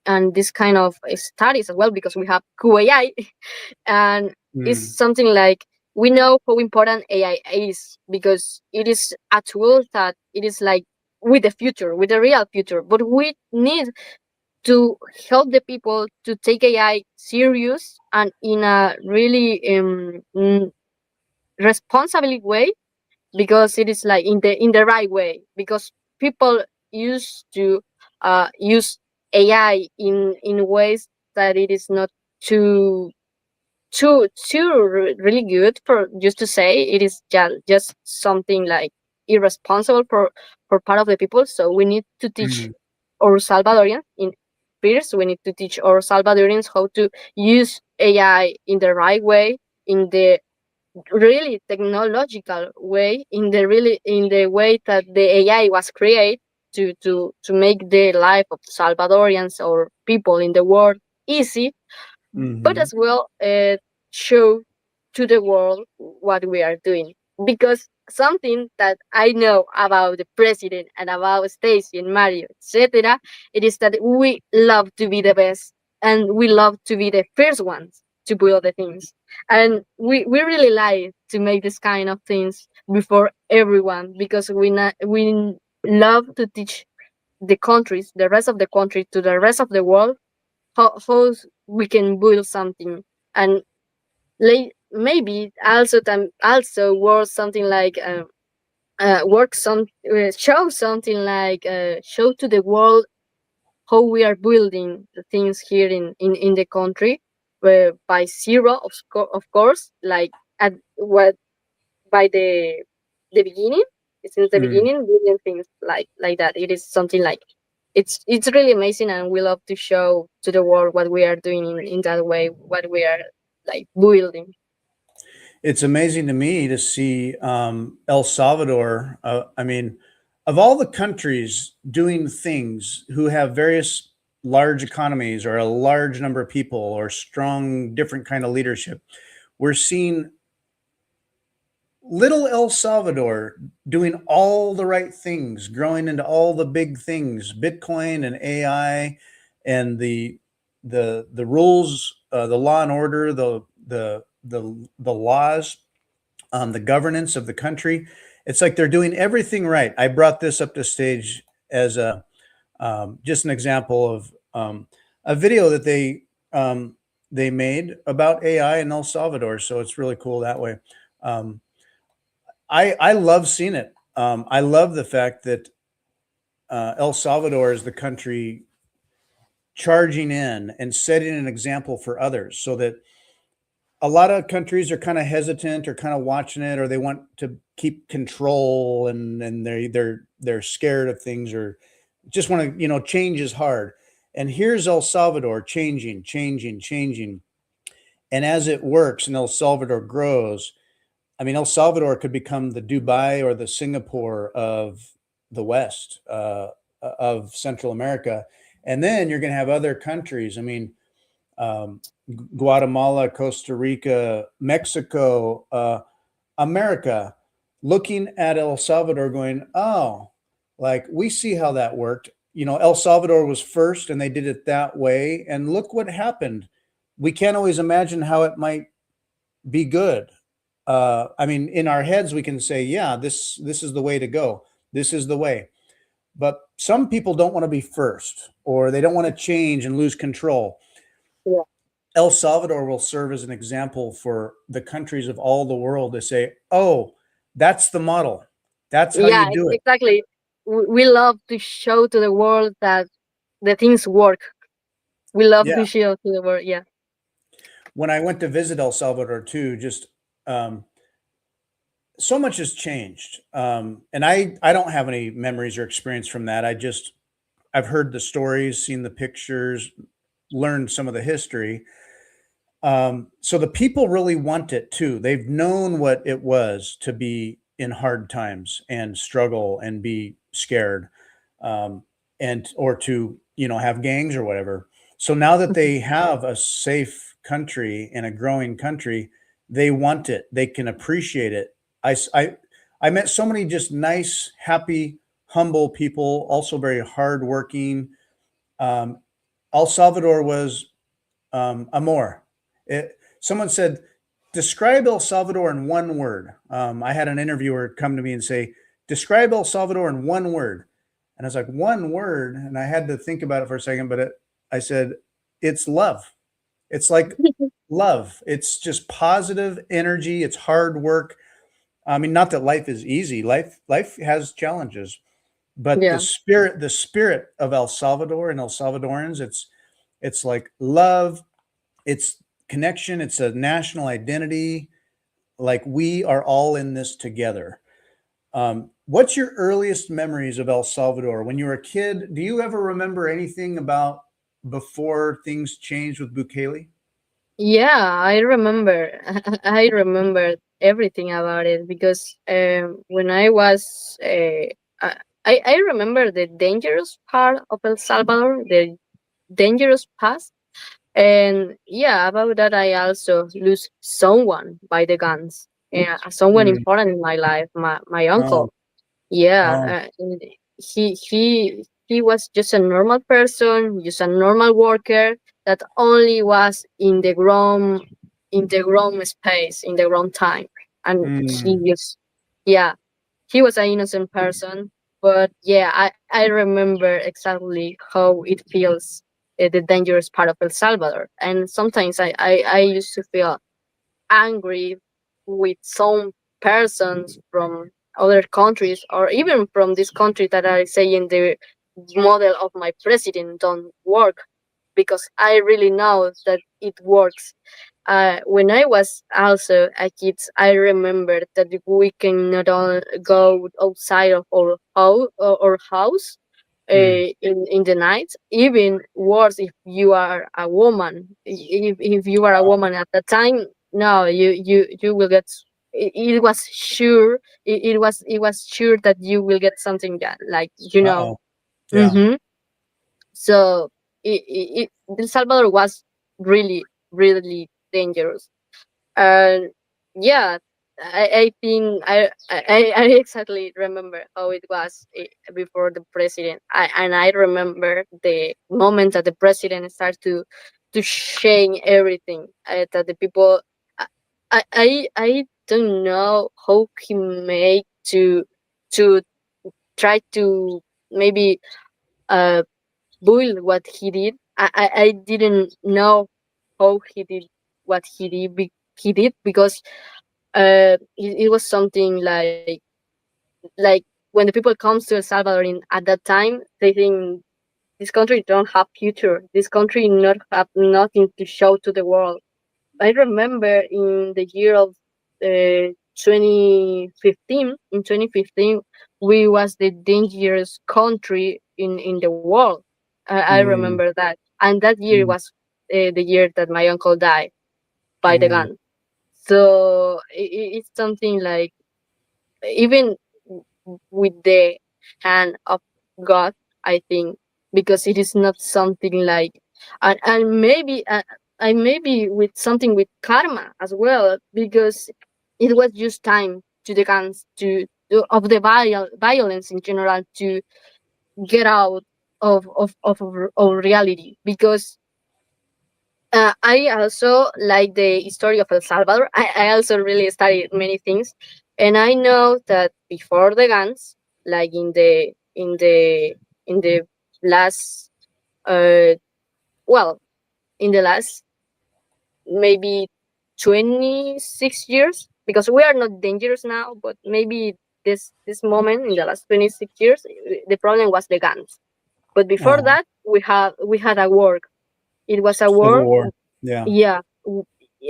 and this kind of studies as well, because we have QAI, and it's Mm, something like we know how important AI is, because it is a tool that it is like with the future, with the real future. But we need to help the people to take AI serious and in a really responsible way, because it is like in the right way, because people used to use AI in ways that it is not too really good, for just to say it is just something like irresponsible for part of the people. So we need to teach mm, our Salvadorians in first, we need to teach our Salvadorians how to use AI in the right way, in the really technological way, in the really in the way that the AI was created to make the life of Salvadorians or people in the world easy, but mhm. as well show to the world what we are doing. Because something that I know about the president and about Stacy and Mario, etc., it is that we love to be the best, and we love to be the first ones to build the things. And we really like to make this kind of things before everyone, because we love to teach the countries, the rest of the country, to the rest of the world, how we can build something. And maybe also also work something like work some show something like show to the world how we are building the things here in the country, by zero, of course, like at what, by the beginning, since the Mm. beginning, building things like that. It is something like it's really amazing, and we love to show to the world what we are doing in that way, what we are like building. It's amazing to me to see El Salvador. I mean, of all the countries doing things who have various large economies or a large number of people or strong different kind of leadership, we're seeing little El Salvador doing all the right things, growing into all the big things, Bitcoin and AI, and the rules, the law and order, the laws, the governance of the country. It's like they're doing everything right. I brought this up to stage as a just an example of a video that they made about AI in El Salvador. So it's really cool that way. Um, I love seeing it. I love the fact that El Salvador is the country charging in and setting an example for others, so that a lot of countries are kind of hesitant or kind of watching it, or they want to keep control, and they're scared of things, or just want to, change is hard. And here's El Salvador changing. And as it works and El Salvador grows, I mean, El Salvador could become the Dubai or the Singapore of the West, of Central America. And then you're going to have other countries. I mean, um, Guatemala, Costa Rica, Mexico, America, looking at El Salvador going, oh, like we see how that worked. El Salvador was first and they did it that way. And look what happened. We can't always imagine how it might be good. I mean, in our heads, we can say, yeah, this is the way to go. This is the way. But some people don't want to be first, or they don't want to change and lose control. Yeah, El Salvador will serve as an example for the countries of all the world to say, oh, that's the model. That's how you yeah, do it. exactly. We love to show to the world that the things work. We love Yeah. to show to the world. Yeah, When I went to visit El Salvador too, just um, so much has changed. And I don't have any memories or experience from that. I've heard the stories, seen the pictures, learned some of the history. So the people really want it too. They've known what it was to be in hard times and struggle and be scared, um, and or to have gangs or whatever. So now that mhm, they have a safe country and a growing country, they want it. They can appreciate it. I s- I met so many just nice, happy, humble people, also very hardworking. Um, El Salvador was amor. Someone said, describe El Salvador in one word. I had an interviewer come to me and say, describe El Salvador in one word. And I was like, one word. And I had to think about it for a second, but I said, it's love. It's like love. It's just positive energy. It's hard work. I mean, not that life is easy. Life has challenges, but yeah. the spirit of El Salvador and El Salvadorans, it's like love, it's connection, it's a national identity. Like we are all in this together. What's your earliest memories of El Salvador? When you were a kid, do you ever remember anything about before things changed with Bukele? Yeah, I remember. I remember everything about it because when I was, I remember the dangerous part of El Salvador, the dangerous past, and yeah, about that I also lose someone by the guns. Yeah, someone Mm. important in my life, my Oh, uncle. Yeah, oh, and he was just a normal person, just a normal worker that only was in the wrong space, in the wrong time, and he mm, just yeah, he was an innocent person. But yeah, I remember exactly how it feels, the dangerous part of El Salvador, and sometimes I used to feel angry with some persons from other countries or even from this country that are saying the model of my president don't work, because I really know that it works. When I was also a kid, I remember that we cannot all go outside of our house mm. in the night. Even worse, if you are a woman, if you are a Oh, woman at the time, no, you will get. It was sure. It was sure that you will get something that, like, you know. uh-oh. Yeah. Mm-hmm. So El Salvador was really really dangerous. And yeah, I think I exactly remember how it was, before the president. And I remember the moment that the president started to change everything, that the people. I, I don't know how he made to try to maybe uh build what he did. I didn't know how he did what he did, because it was something like when the people comes to El Salvador at that time, they think this country don't have future. This country not have nothing to show to the world. I remember in the year of 2015. In 2015, we was the dangerous country in the world. I Mm, remember that, and that year mm, was the year that my uncle died by the mm. gun. So it's something like, even with the hand of God, I think, because it is not something like, and maybe I maybe with something with karma as well, because it was just time to the guns of the violence in general to get out of reality, because I also like the history of El Salvador. I also really studied many things, and I know that before the guns, like in the last uh well in the last maybe 26 years, because we are not dangerous now, but maybe this moment in the last 26 years, the problem was the guns. But before Uh-huh. that, we had a war. It was a Civil war. War. Yeah. Yeah,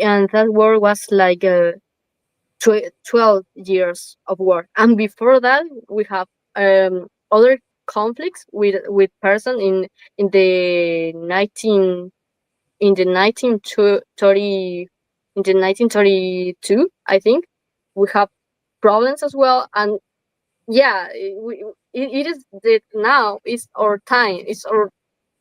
and that war was like 12 years of war, and before that we have other conflicts with person in the 19 in the 1930 in the 1932, I think. We have problems as well, and yeah, it is that now is our time. It's our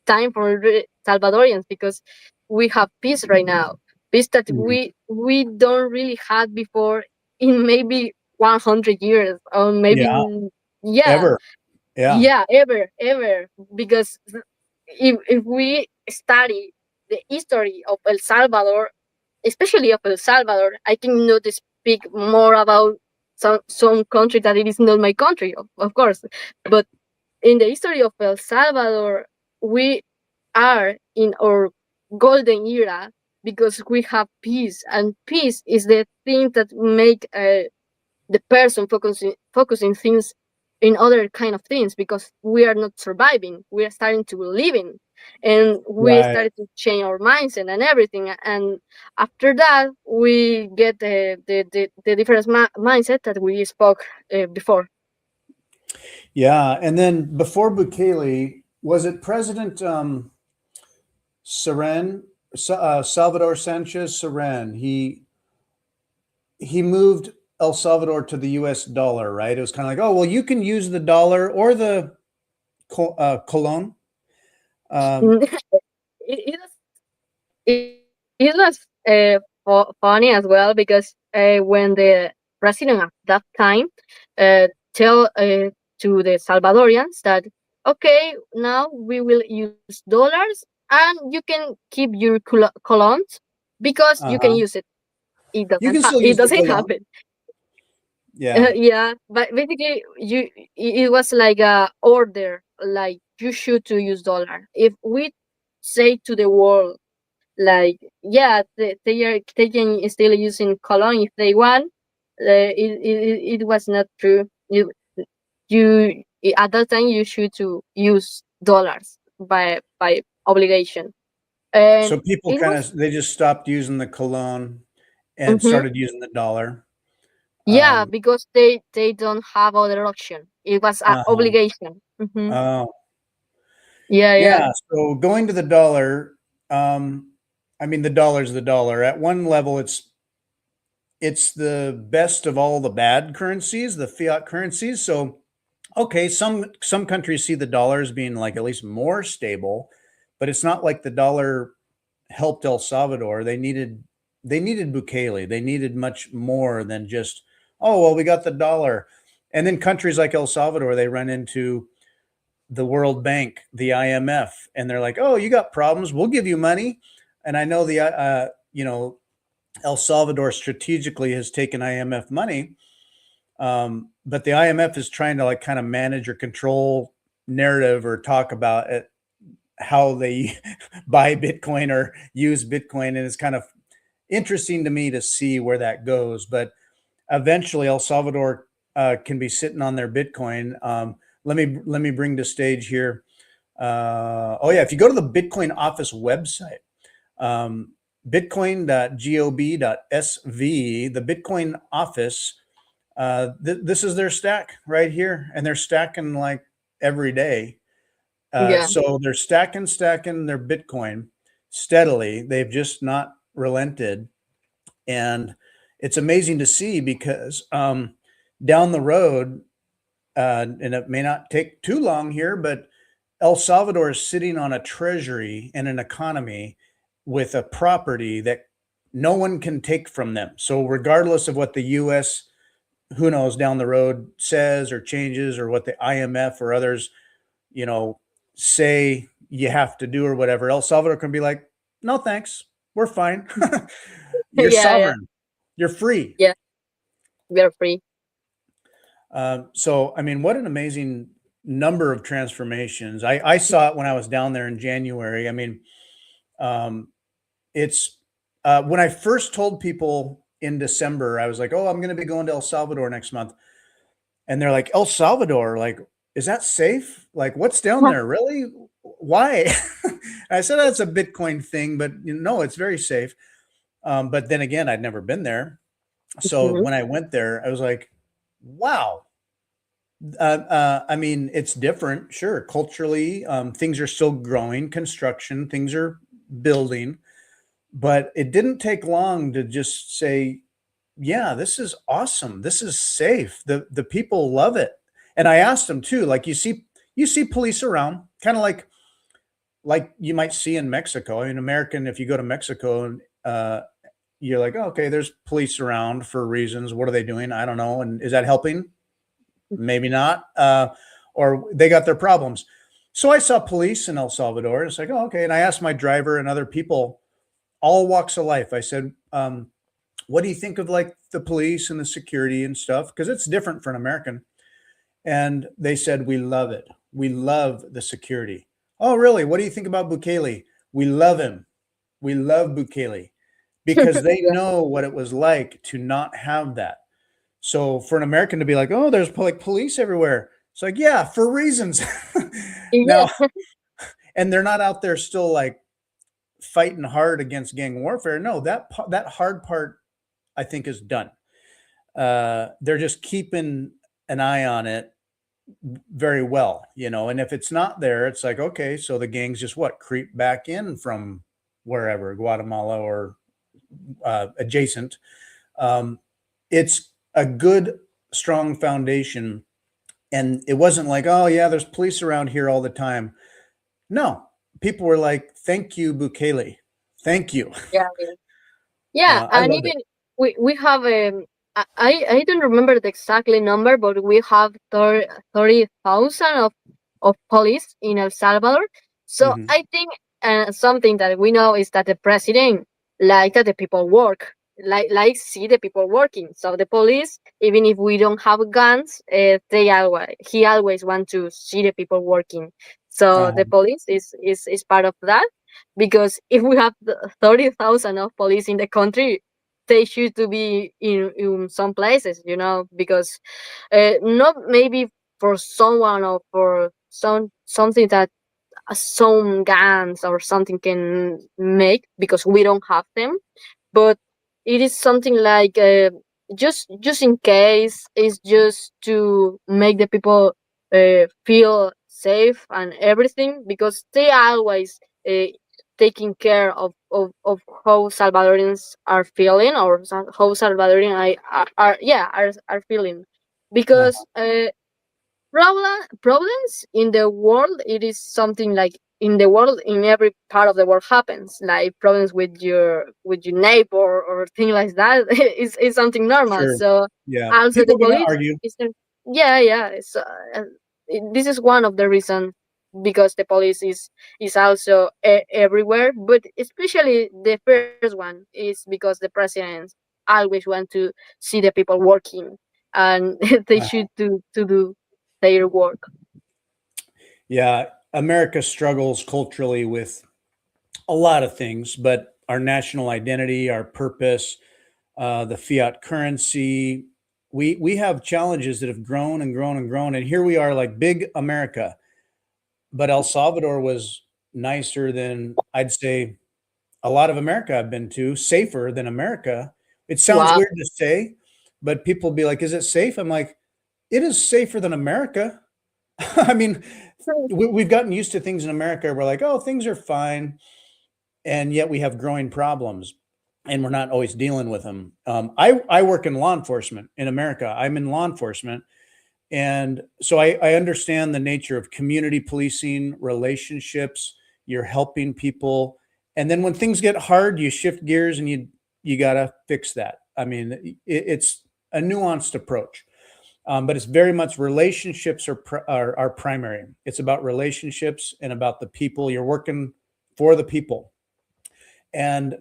time for Salvadorians, because we have peace right now. Peace that Mhm. we don't really had before in maybe 100 years, or maybe Yeah. yeah, Ever. Yeah. yeah, ever, because if we study the history of El Salvador, especially of El Salvador, I cannot speak more about some country that it is not my country, of course, but in the history of El Salvador, we are in our golden era, because we have peace, and peace is the thing that make the person focusing things in other kind of things, because we are not surviving, we are starting to living, and we Right. started to change our mindset and everything, and after that we get the different mindset that we spoke before. Yeah. And then before Bukele, was it President Seren, Salvador Sanchez Seren? He moved El Salvador to the U.S. dollar, right? It was kind of like, oh, well, you can use the dollar or the colon. Um, It was funny as well, because when the president at that time tell to the Salvadorians that, okay, now we will use dollars, and you can keep your colons, because you can uh-huh. use it. It You doesn't can still it use the doesn't colon. happen. Yeah. Yeah, but basically, it was like a order, like you should to use dollar. If we say to the world, like, yeah, they can still using colon if they want, it was not true. You at that time you should to use dollars by obligation, and So people it kind was of they just stopped using the cologne and mhm, started using the dollar. yeah, Um, because they don't have other option. It was an uh-huh. obligation. Oh, Yeah, yeah, yeah. So going to the dollar, I mean, the dollar's the dollar. At one level, it's the best of all the bad currencies, the fiat currencies. So okay, some countries see the dollar as being like at least more stable, but it's not like the dollar helped El Salvador. They needed Bukele. They needed much more than just, oh well, we got the dollar. And then countries like El Salvador, they run into the World Bank, the IMF, and they're like, oh, you got problems, we'll give you money. And I know the El Salvador strategically has taken IMF money, but the IMF is trying to like kind of manage or control narrative or talk about it, how they buy Bitcoin or use Bitcoin. And it's kind of interesting to me to see where that goes. But eventually, El Salvador can be sitting on their Bitcoin. Let me bring to stage here. Oh yeah, if you go to the Bitcoin Office website, um, bitcoin.gov.sv, the Bitcoin Office, this is their stack right here, and they're stacking like every day. yeah, So they're stacking their Bitcoin steadily. They've just not relented. And it's amazing to see because down the road, and it may not take too long here, but El Salvador is sitting on a treasury and an economy with a property that no one can take from them. So, regardless of what the US, who knows, down the road says or changes, or what the IMF or others, you know, say you have to do or whatever, El Salvador can be like, no, thanks. We're fine. You're Yeah, yeah, sovereign. You're free. yeah. We are free. So, I mean, what an amazing number of transformations. I saw it when I was down there in January. I mean, um, it's when I first told people in December, I was like, "Oh, I'm going to be going to El Salvador next month," and they're like, "El Salvador, like, is that safe? Like, what's down there? Really? Why?" I said, "That's a Bitcoin thing, but no, it's very safe." But then again, I'd never been there, so Mhm. when I went there, I was like, "Wow." I mean, it's different, sure. Culturally, things are still growing. Construction, things are building, but it didn't take long to just say, "Yeah, this is awesome. This is safe. The people love it." And I asked them too, like you see police around, kind of like you might see in Mexico. I mean, American, if you go to Mexico, you're like, oh, okay, there's police around for reasons. What are they doing? I don't know. And is that helping? Maybe not. Or they got their problems. So I saw police in El Salvador. It's like, oh, okay. And I asked my driver and other people, all walks of life. I said, what do you think of like the police and the security and stuff? Because it's different for an American. And they said, we love it. We love the security. Oh, really? What do you think about Bukele? We love him. We love Bukele because they Yeah, know what it was like to not have that. So for an American to be like, oh, there's like police everywhere. It's like, yeah, for reasons. yeah, Now, and they're not out there still like fighting hard against gang warfare. No, that hard part I think is done. They're just keeping an eye on it very well, you know. And if it's not there, it's like, okay, so the gangs just what creep back in from wherever, Guatemala or adjacent. Um, it's a good, strong foundation. And it wasn't like, oh, yeah, there's police around here all the time. No, people were like, thank you, Bukele. Thank you. yeah, yeah. Yeah, I and loved it. even we have I don't remember the exactly number, but we have 30,000 of police in El Salvador. So Hmm. I think something that we know is that the president like that the people work, like see the people working. So the police, even if we don't have guns, they always he always want to see the people working. So Uh-huh. the police is part of that, because if we have 30,000 of police in the country, they should to be in some places, because not maybe for someone or for something that some guns or something can make, because we don't have them, but it is something like just in case, it's just to make the people feel safe and everything, because they are always uh, taking care of how Salvadorians are feeling, or how Salvadorian are feeling, Uh-huh. because problems in the world, it is something like in the world, in every part of the world happens, like problems with your neighbor or thing like that. Is something normal. Sure. So Yeah. also the People gonna police argue. is there. Yeah, yeah, this is one of the reasons, because the police is also everywhere, but especially the first one is because the presidents always want to see the people working, and they should to do their work. Yeah. America struggles culturally with a lot of things, but our national identity, our purpose, the fiat currency, we have challenges that have grown and grown and grown. And here we are, like big America. But El Salvador was nicer than I'd say a lot of America I've been to, safer than America. It sounds Wow. weird to say, but people be like, "Is it safe?" I'm like, "It is safer than America." I mean, we've gotten used to things in America. We're like, "Oh, things are fine," and yet we have growing problems, and we're not always dealing with them. I work in law enforcement in America. I'm in law enforcement, and so I understand the nature of community policing, relationships. You're helping people, and then when things get hard, you shift gears and you gotta fix that. I mean, it's a nuanced approach, but it's very much relationships are primary. It's about relationships and about the people. You're working for the people, And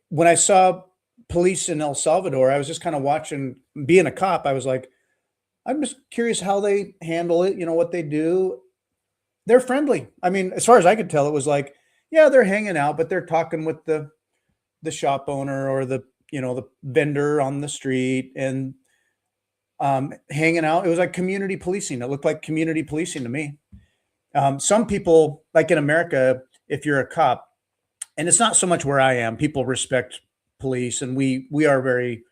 when I saw police in El Salvador, I was just kind of watching. Being a cop, I was like, I'm just curious how they handle it. What they do. They're friendly. I mean, as far as I could tell, it was like, yeah, they're hanging out, but they're talking with the shop owner or the vendor on the street and hanging out. It was like community policing. It looked like community policing to me. Some people, like in America, if you're a cop, and it's not so much where I am, people respect police, and we are very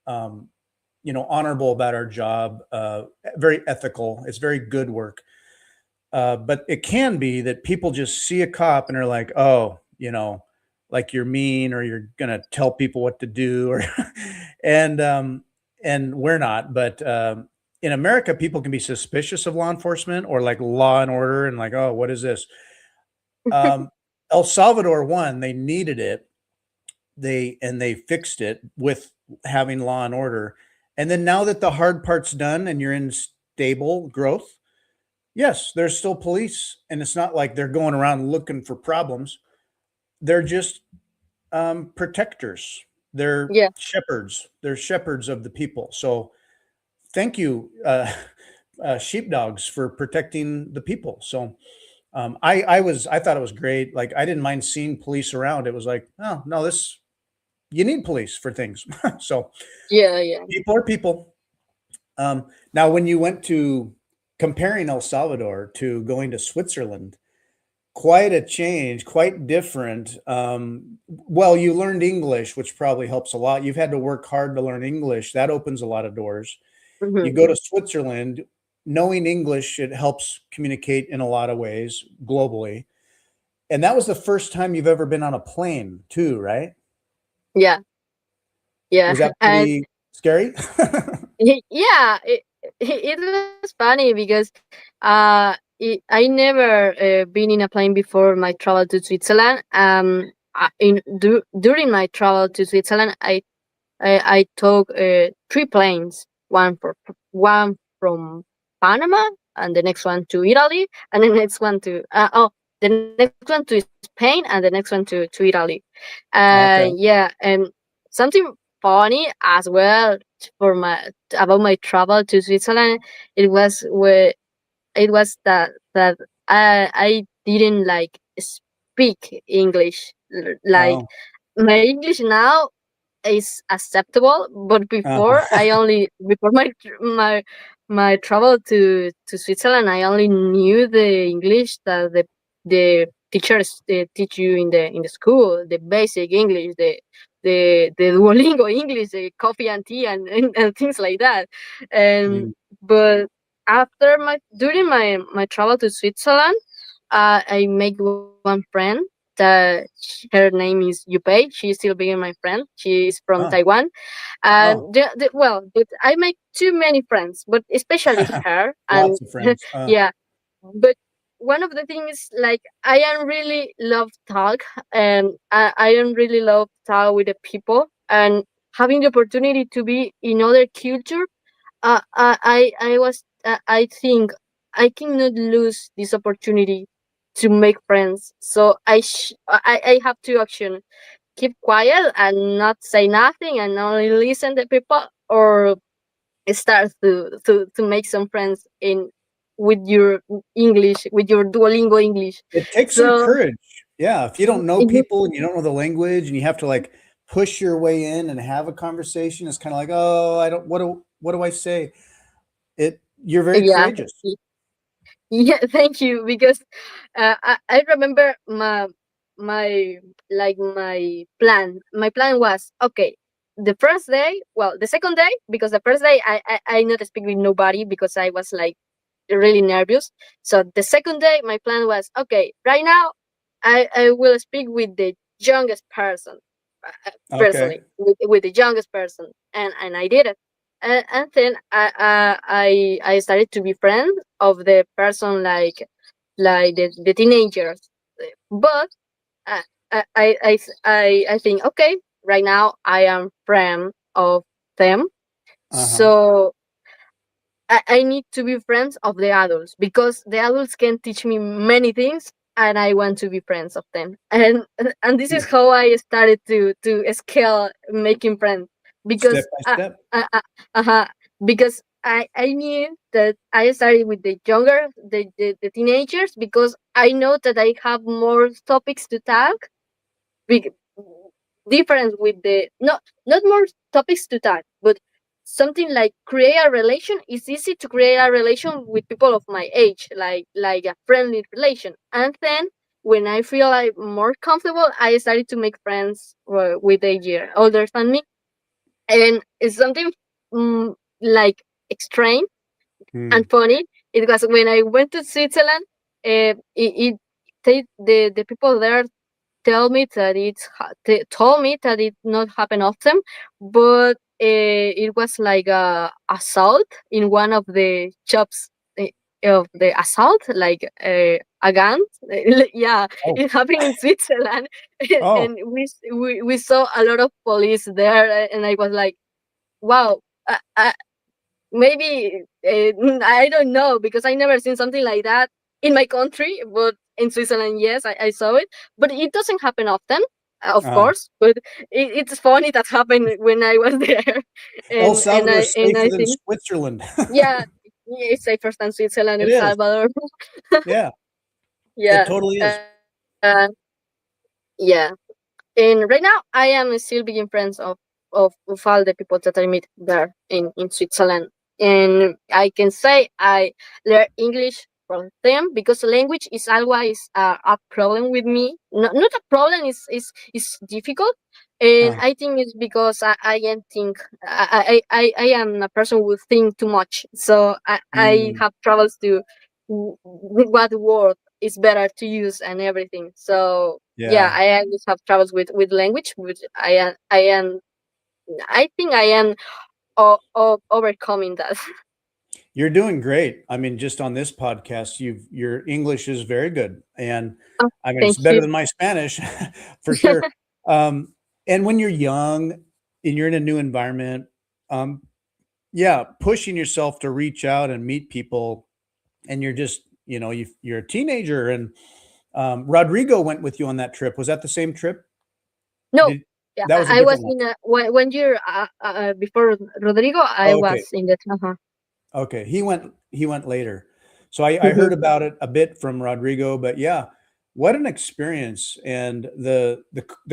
um, honorable about our job, very ethical. It's very good work. But it can be that people just see a cop and are like, oh, like you're mean or you're gonna tell people what to do, or and we're not. But in America, people can be suspicious of law enforcement or like law and order, and like, oh, what is this? Um, El Salvador won; they needed it. They fixed it with having law and order. And then now that the hard part's done and you're in stable growth, yes, there's still police, and it's not like they're going around looking for problems. They're just protectors. They're Yeah, shepherds. They're shepherds of the people. So thank you, sheepdogs, for protecting the people. So I thought it was great. Like I didn't mind seeing police around. It was like, oh no, this you need police for things. So yeah, yeah. people are people. Now, when you went to comparing El Salvador to going to Switzerland, quite a change, quite different. Well, you learned English, which probably helps a lot. You've had to work hard to learn English. That opens a lot of doors. You Mhm. go to Switzerland, knowing English, it helps communicate in a lot of ways globally. And that was the first time you've ever been on a plane, too, right? Yeah, yeah. Was that And pretty scary? yeah, it was funny because I never been in a plane before my travel to Switzerland. During my travel to Switzerland, I took three planes. One from Panama, and the next one to Italy, and the next one to the next one to Spain, and the next one to Italy. Okay. Yeah, and something funny as well for my about my travel to Switzerland. It was where it was that I didn't like speak English. Like Oh, my English now is acceptable, but before uh-huh. before my travel to Switzerland, I only knew the English that the teachers teach you in the school, the basic English, the Duolingo English, the coffee and tea, and things like that. And Mm. but after my during my travel to Switzerland, I make one friend that her name is Yupei. She's still being my friend. She is from Oh, Taiwan. And oh. well, but I make too many friends, but especially her. And Lots of friends. yeah, but one of the things, like, I am really love talk, and I am really love talk with the people, and having the opportunity to be in other culture. I think I cannot lose this opportunity to make friends. So I have two options: keep quiet and not say nothing and only listen to people, or start to make some friends in with your English, with your Duolingo English. It takes some So courage. Yeah, if you don't know people and you don't know the language and you have to like push your way in and have a conversation, it's kind of like, oh, I don't. What do I say? You're very yeah, courageous. yeah, thank you. Because I remember my my plan. My plan was, okay. The first day, well, the second day, because the first day I not speak with nobody because I was like really nervous. So the second day, my plan was, okay. Right now, I will speak with the youngest person, Okay. personally, with the youngest person, and I did it. And then I started to be friends of the person, like the teenagers. But I I think, okay, right now I am friend of them. Uh-huh. So I need to be friends of the adults, because the adults can teach me many things, and I want to be friends of them. And this is how I started to scale making friends, Step because by step. uh, because I knew that I started with the younger, the teenagers, because I know that I have more topics to talk. Big difference with the, not more topics to talk, but something like create a relation. It's easy to create a relation with people of my age, like a friendly relation. And then when I feel like more comfortable, I started to make friends with a year older than me. And it's something like strange and Hmm. funny. It was when I went to Switzerland. The people there tell me that they told me that it not happen often, but it was like a assault in one of the shops, of the assault, like a gun. Yeah, Oh, it happened in Switzerland. oh, And we saw a lot of police there, and I was like, wow. Maybe I don't know, because I never seen something like that in my country, but in Switzerland, yes, I saw it. But it doesn't happen often, of uh, course. But it's funny that happened when I was there. El And Salvador is I safer than think, Switzerland. yeah, it's safer than Switzerland, It El is. Salvador. Yeah, it Yeah, totally is. uh, yeah. And right now, I am still being friends of all the people that I meet there in Switzerland. And I can say I learn English from them, because language is always a problem with me. Not a problem, is difficult. And Uh, I think it's because I am think I am a person who think too much. So I mm, have troubles to what word is better to use and everything. So yeah, yeah, I always have troubles with language, which I think I am overcoming that. you're doing great. I mean, just on this podcast, your English is very good, and Oh, I mean, it's thank better you. than my Spanish for sure. Um, and when you're young and you're in a new environment, um, yeah, pushing yourself to reach out and meet people, and you're just, you're a teenager, and Rodrigo went with you on that trip. Was that the same trip? No, Did yeah, That was a I was different one? in one year before Rodrigo. I Oh, okay. was in the Okay, he went later. So I Mhm. heard about it a bit from Rodrigo, but yeah, what an experience, and the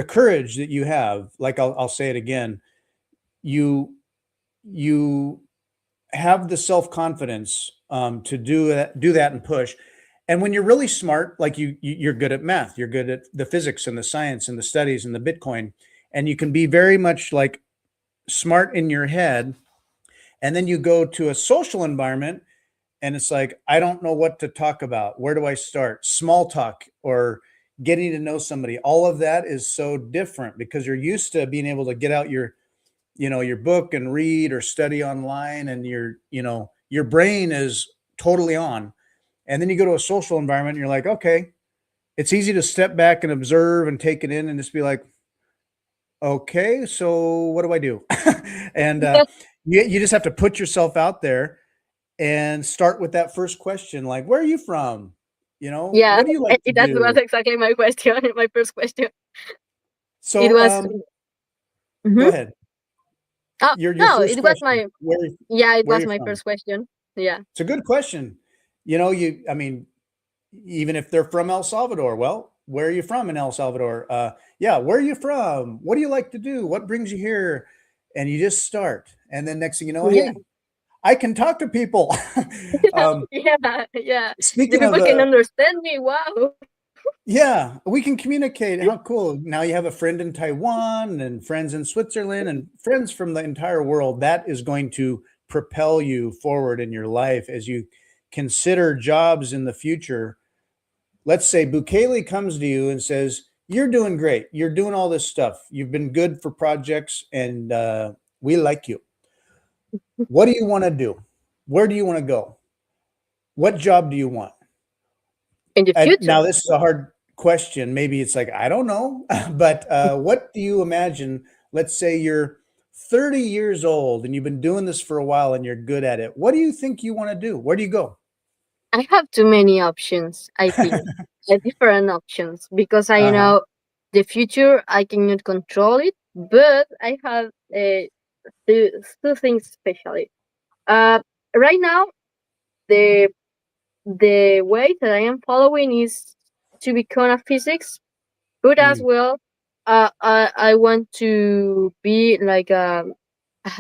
courage that you have. Like I'll say it again. You have the self-confidence to do that and push. And when you're really smart, like you're good at math, you're good at the physics and the science and the studies and the Bitcoin, and you can be very much like smart in your head, and then you go to a social environment and it's like, I don't know what to talk about. Where do I start? Small talk or getting to know somebody. All of that is so different because you're used to being able to get out your book and read or study online, and your brain is totally on. And then you go to a social environment and you're like, okay, it's easy to step back and observe and take it in and just be like, okay, so what do I do? And you just have to put yourself out there and start with that first question, like, where are you from? Yeah, What do you like to that was do? exactly my question. My first question. It So, was. go Mhm. ahead. Oh Your no, first it was question, my, yeah, it where was you're my from? first question. Yeah. It's a good question. I mean, even if they're from El Salvador, well, where are you from in El Salvador? Yeah, where are you from? What do you like to do? What brings you here? And you just start, and then next thing you know, Yeah. hey, I can talk to people. um, Yeah, yeah. The speaking of people can understand me. Wow. Yeah, we can communicate. How cool. Now you have a friend in Taiwan and friends in Switzerland and friends from the entire world. That is going to propel you forward in your life as you consider jobs in the future. Let's say Bukele comes to you and says, you're doing great. You're doing all this stuff. You've been good for projects, and we like you. What do you want to do? Where do you want to go? What job do you want? In the And future. now this is a hard question. Maybe it's like, I don't know, but what do you imagine? Let's say you're 30 years old and you've been doing this for a while and you're good at it. What do you think you want to do? Where do you go? I have too many options, I think, different options, because I Uh-huh. know the future, I cannot control it, but I have two things especially. Uh, right now, the the way that I am following is to become a physics, but as Mm. well, I want to be like a,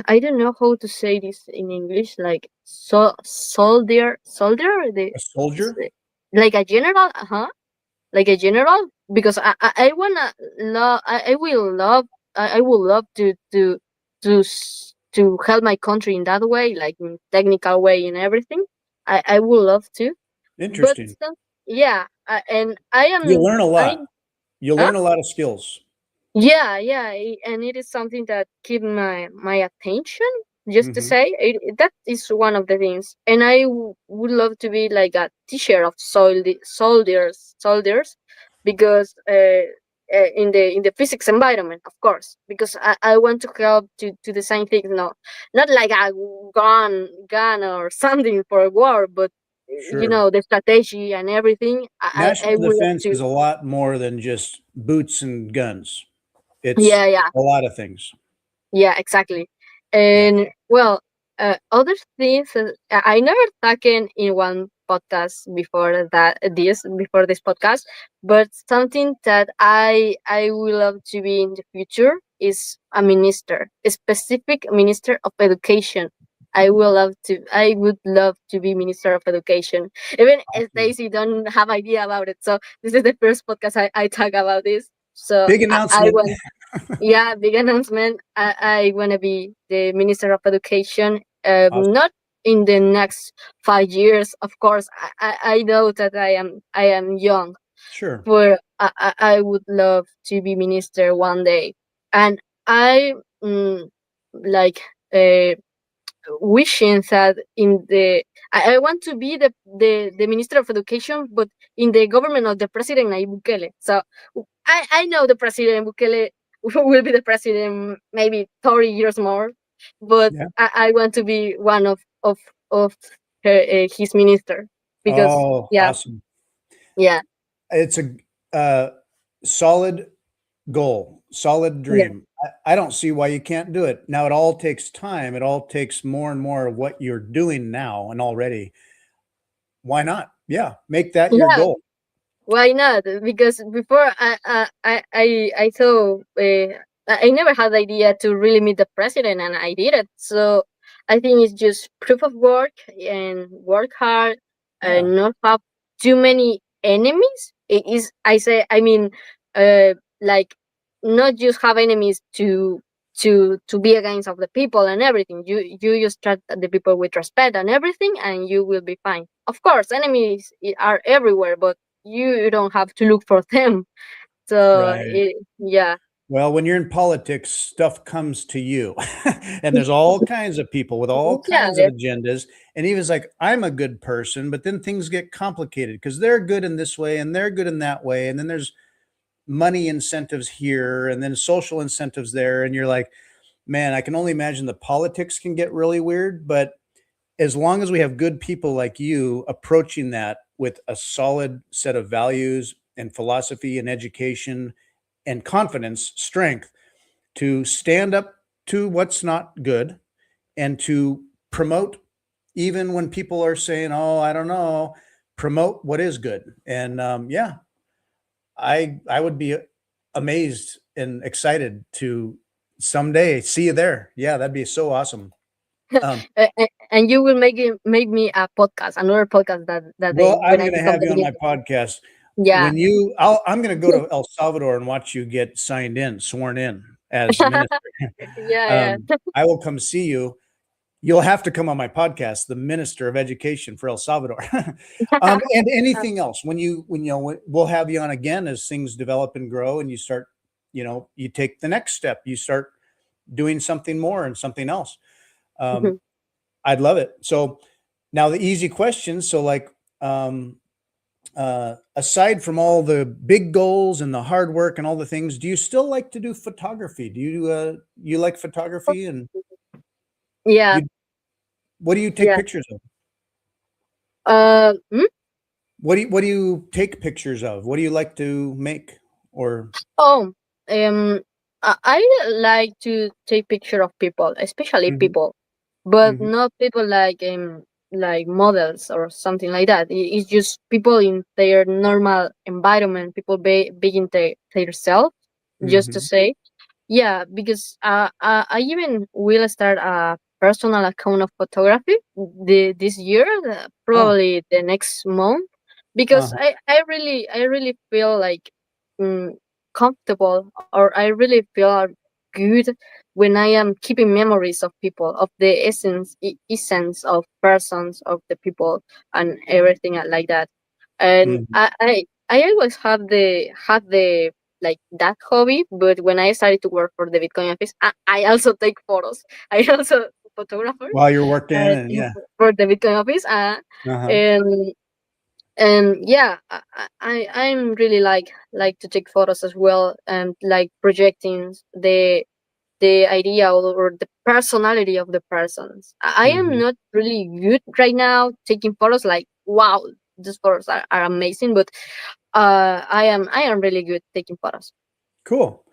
I don't know how to say this in English, like soldier, A soldier? like a general, like a general, because I wanna love, I will love, I will love to help my country in that way, like in technical way and everything. I would love to, but Interesting. yeah, and I You am learn a I lot. You huh? learn a lot of skills. Yeah, yeah, and it is something that keep my attention. Just to Hmm. say, that is one of the things, and I would love to be like a teacher of soldiers, because in the physics environment, of course, because I want to help to design things, not like a gun or something for a war, but Sure. the strategy and everything. I National would love defense to. is a lot more than just boots and guns. It's Yeah, yeah. a lot of things. Yeah, exactly. Yeah. And well, other things, I never talking in one podcast before this podcast, but something that I would love to be in the future is a minister, a specific minister of education. I would love to be minister of education. Even Awesome. Stacy don't have idea about it. So this is the first podcast I talk about this. So Big I announcement. want, yeah, big announcement. I want to be the Minister of Education. Awesome. Not in the next 5 years, of course. I know that I am young, Sure. but I would love to be minister one day, and I like uh, wishing that in the I want to be the Minister of Education, but in the government of the President Nayib Bukele. So I know the President Bukele will be the president maybe 30 years more, but Yeah. I want to be one of his minister, because Oh, yeah, awesome. yeah, It's a solid goal, solid yeah. dream. I don't see why you can't do it. Now, it all takes time. It all takes more and more of what you're doing now and already. Why not? Yeah. Make that your Yeah, goal. why not? Because before I thought I never had the idea to really meet the president, and I did it. So I think it's just proof of work and work hard Yeah. and not have too many enemies. It is, I mean, like, not just have enemies to be against of the people and everything. You just treat the people with respect and everything, and you will be fine. Of course, enemies are everywhere, but you don't have to look for them. So Right. yeah, Well, when you're in politics, stuff comes to you. And there's all kinds of people with all yeah, kinds of agendas. And he was like, I'm a good person, but then things get complicated because they're good in this way and they're good in that way. And then there's money incentives here and then social incentives there. And you're like, man, I can only imagine the politics can get really weird. But as long as we have good people like you approaching that with a solid set of values and philosophy and education and confidence, strength to stand up to what's not good and to promote even when people are saying, "Oh, I don't know," promote what is good. And yeah, I would be amazed and excited to someday see you there. Yeah, that'd be so awesome. Um, and you will make me a podcast, another podcast that day well, when I'm I going to become have the you on my minister. podcast Yeah, when I'm going to go to El Salvador and watch you get signed in, sworn in as minister. yeah, yeah. I will come see you. You'll have to come on my podcast, the Minister of Education for El Salvador. And anything else we'll have you on again as things develop and grow and you start, you take the next step, you start doing something more and something else. Um, I'd love it. So now the easy questions. So like, um, aside from all the big goals and the hard work and all the things, do you still like to do photography? You like photography, and Yeah, you what do you take yeah. pictures of? Hmm? What do you take pictures of? What do you like to make? Or Oh, um, I like to take picture of people, especially Mhm, people, but mhm, not people like models or something like that. It's just people in their normal environment, people being their self, just to mhm. say. Yeah, because I even will start a personal account of photography this year, Oh, probably the next month, because uh-huh. I really feel like mm, comfortable, or I really feel good when I am keeping memories of people, of the essence of persons, of the people, and everything like that. And Mhm. I always have the like that hobby, but when I started to work for the Bitcoin office, I also take photos. I also photographer While you're working and in, yeah. for the Bitcoin office, Uh-huh. and yeah, I'm really like to take photos as well, and like projecting the idea, or the personality of the persons. I am Mhm. not really good right now taking photos. Like, wow, these photos are amazing, but I am really good taking photos. Cool.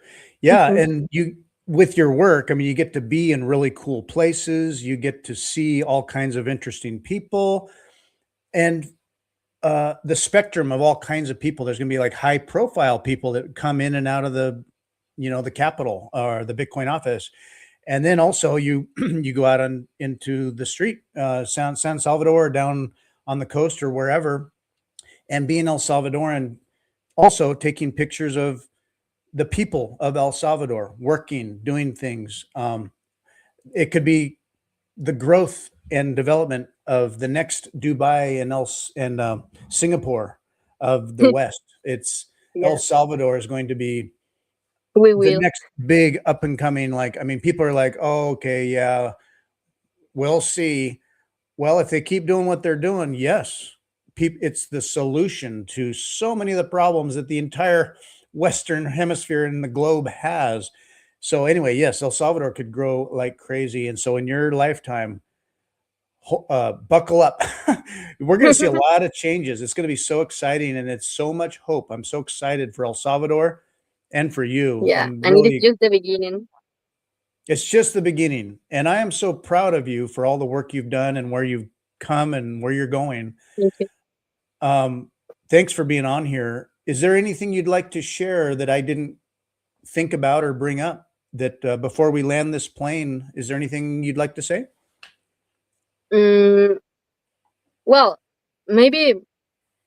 Yeah, Mhm. and you with your work, I mean, you get to be in really cool places, you get to see all kinds of interesting people, and, the spectrum of all kinds of people. There's gonna be, like, high profile people that come in and out of the Capitol or the Bitcoin office, and then also you you go out on into the street, San Salvador, down on the coast or wherever, and being El Salvadoran, also taking pictures of the people of El Salvador working, doing things. It could be the growth and development of the next Dubai and Singapore of the West. It's El Yeah, Salvador is going to be we the will. next big up and coming. Like, I mean, people are like, oh, okay, yeah, we'll see. Well, if they keep doing what they're doing, yes, it's the solution to so many of the problems that the entire Western hemisphere and the globe has. So anyway, yes, El Salvador could grow like crazy. And so in your lifetime, buckle up. We're going to see a lot of changes. It's going to be so exciting and it's so much hope. I'm so excited for El Salvador and for you. Yeah, I'm and it is really, just the beginning. it's just the beginning. And I am so proud of you for all the work you've done and where you've come and where you're going. Thank you. Um, Thanks for being on here. Is there anything you'd like to share that I didn't think about or bring up that before we land this plane, is there anything you'd like to say? Mm, well, maybe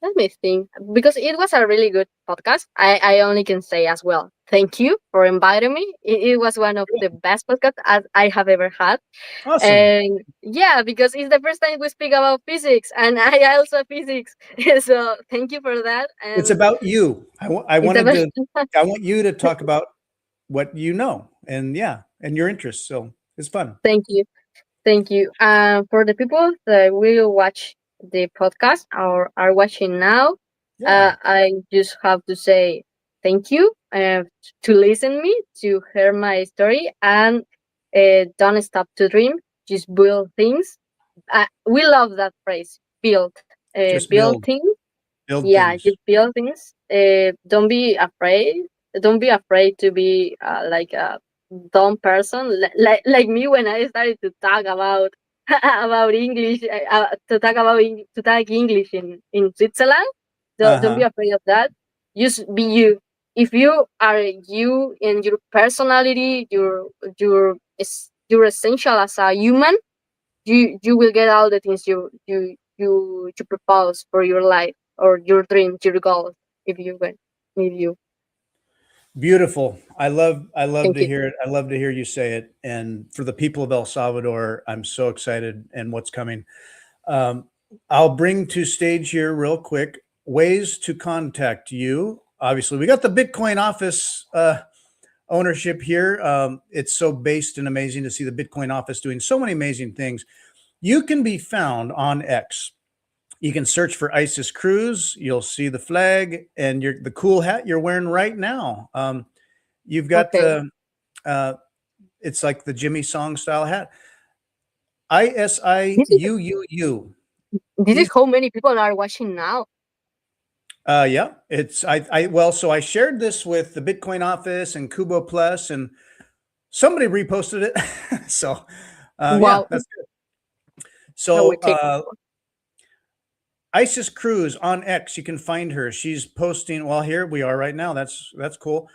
let me think, because it was a really good podcast. I only can say as well, thank you for inviting me. It was one of the best podcasts as I have ever had. Awesome. And yeah, because it's the first time we speak about physics, and I also physics. So thank you for that. It's And about you. I it's wanted about to, I want you to talk about what you know and yeah, and your interests. So it's fun. thank you. Thank you. For the people that will watch the podcast or are watching now, Yeah. I just have to say thank you to listen me, to hear my story, and don't stop to dream. Just build things. We love that phrase. Just Build build, things. build Yeah, things. just build things. Don't be afraid. Don't be afraid to be like a dumb person, like me when I started to talk about about English, to talk about to talk English in Switzerland. Don't be Uh-huh. afraid of that. Just be you. If you are you in your personality, your essential as a human, you will get all the things you propose for your life, or your dreams, your goals, if you win, if you. Beautiful. I love Thank to you. hear it. I love to hear you say it. And for the people of El Salvador, I'm so excited and what's coming. Um, I'll bring to stage here real quick ways to contact you. Obviously, we got the Bitcoin office ownership here. It's so based and amazing to see the Bitcoin office doing so many amazing things. You can be found on X. You can search for Isis Cruz. You'll see the flag and the cool hat you're wearing right now. You've got Okay. uh, it's like the Jimmy Song style hat. I S I This is U U U. This is how many people are watching now. Yeah, it's well, so I shared this with the Bitcoin office and Kubo Plus, and somebody reposted it. So yeah, Wow. that's good. I will So check. Isis Cruz on X, you can find her. She's posting. Well, here we are right now. That's cool.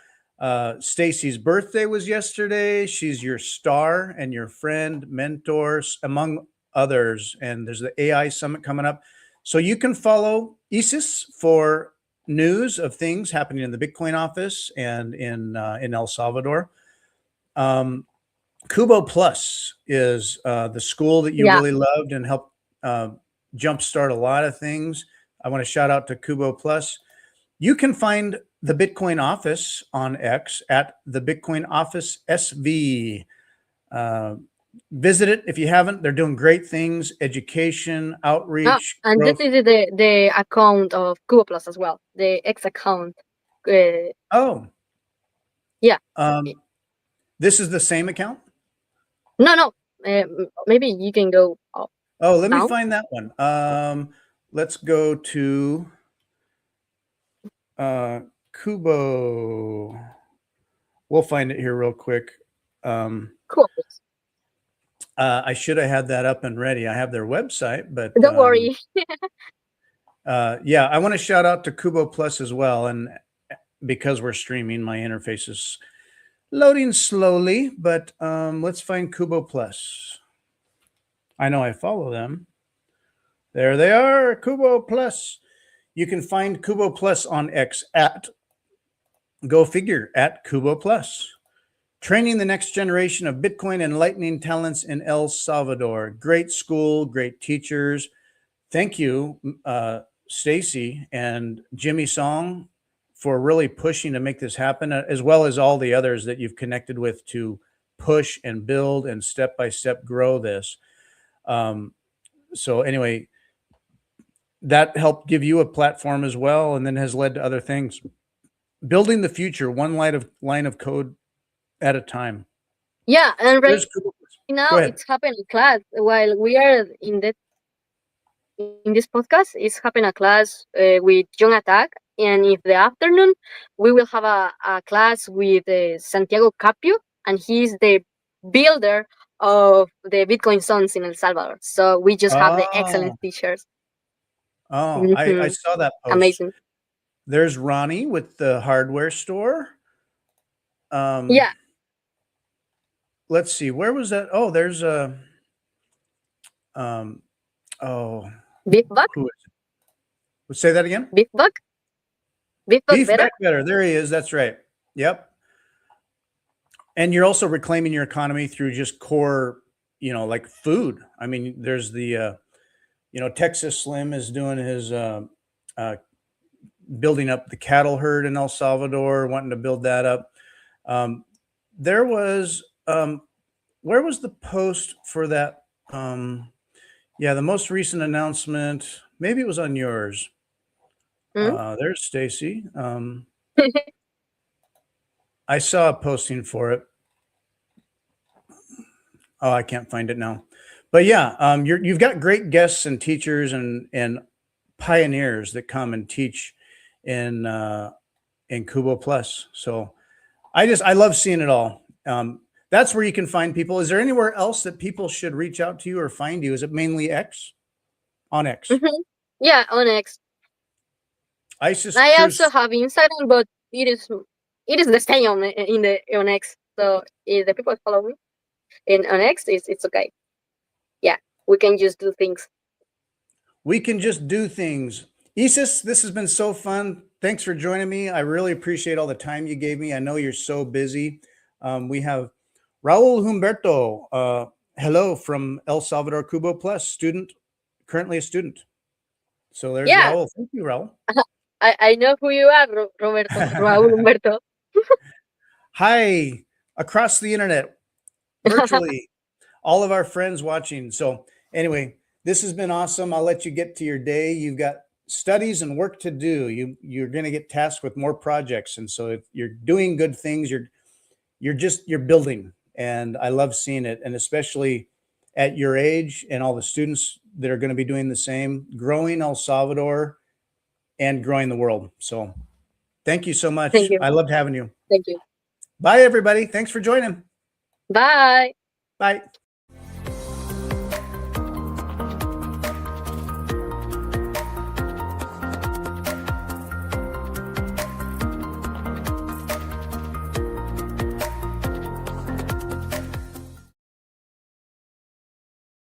Stacy's birthday was yesterday. She's your star and your friend, mentors, among others. And there's the AI summit coming up. So you can follow Isis for news of things happening in the Bitcoin office and in El Salvador. CUBO Plus is the school that you Yeah. really loved and helped jumpstart a lot of things. I want to shout out to CUBO Plus. You can find the Bitcoin office on X at the Bitcoin office SV. Visit it if you haven't. They're doing great things, education, outreach, And growth. this is the account of Cubo Plus as well, the X account. Oh, Yeah. this is the same account? No. Maybe you can go up Oh, let me now. find that one. Let's go to Kubo. We'll find it here real quick. Cool. I should have had that up and ready. I have their website, but Don't worry. yeah, I want to shout out to Kubo Plus as well. And because we're streaming, my interface is loading slowly, but let's find Kubo Plus. I know I follow them. There they are, Kubo Plus. You can find Kubo Plus on X at, go figure, at Kubo Plus. Training the next generation of Bitcoin and Lightning talents in El Salvador. Great school, great teachers. Thank you, Stacy and Jimmy Song, for really pushing to make this happen, as well as all the others that you've connected with to push and build and step-by-step grow this. So anyway, that helped give you a platform as well, and then has led to other things. Building the future, one line of code at a time. Yeah, and right Go now ahead. it's happening in class while we are in this podcast. It's happening a class with John Attack, and in the afternoon we will have a class with Santiago Capio, and he's the builder of the Bitcoin Sons in El Salvador. So we just have the excellent teachers. I saw that post. Amazing. There's Ronnie with the hardware store. Yeah. Let's see, where was that? Oh, there's a Beef Buck. Who is it? Say that again. Beef Buck. Beef Better. There he is. That's right. Yep. And you're also reclaiming your economy through just core, like food. I mean, there's the, Texas Slim is doing his building up the cattle herd in El Salvador, wanting to build that up. There was, where was the post for that? Yeah, the most recent announcement, maybe it was on yours. There's Stacy. I saw a posting for it. Oh, I can't find it now. But yeah, you've got great guests and teachers and pioneers that come and teach in Kubo Plus. So I love seeing it all. That's where you can find people. Is there anywhere else that people should reach out to you or find you? Is it mainly X? On X? Yeah, on X. Isis I Cruz. also have Instagram, but it is the same on X. So if the people follow me on X, it's okay. Yeah, we can just do things. We can just do things. Isis, this has been so fun. Thanks for joining me. I really appreciate all the time you gave me. I know you're so busy. We have Raul Humberto. Hello from El Salvador Kubo Plus, currently a student. So there's Raul. Thank you, Raul. I know who you are, Roberto. Raul Humberto. Hi, across the internet, virtually, all of our friends watching. So anyway, this has been awesome. I'll let you get to your day. You've got studies and work to do. You're going to get tasked with more projects, and so if you're doing good things, you're building, and I love seeing it. And especially at your age and all the students that are going to be doing the same, growing El Salvador and growing the world. So thank you so Thank much. you. I loved having you. Thank you. Bye, everybody. Thanks for joining. Bye. Bye.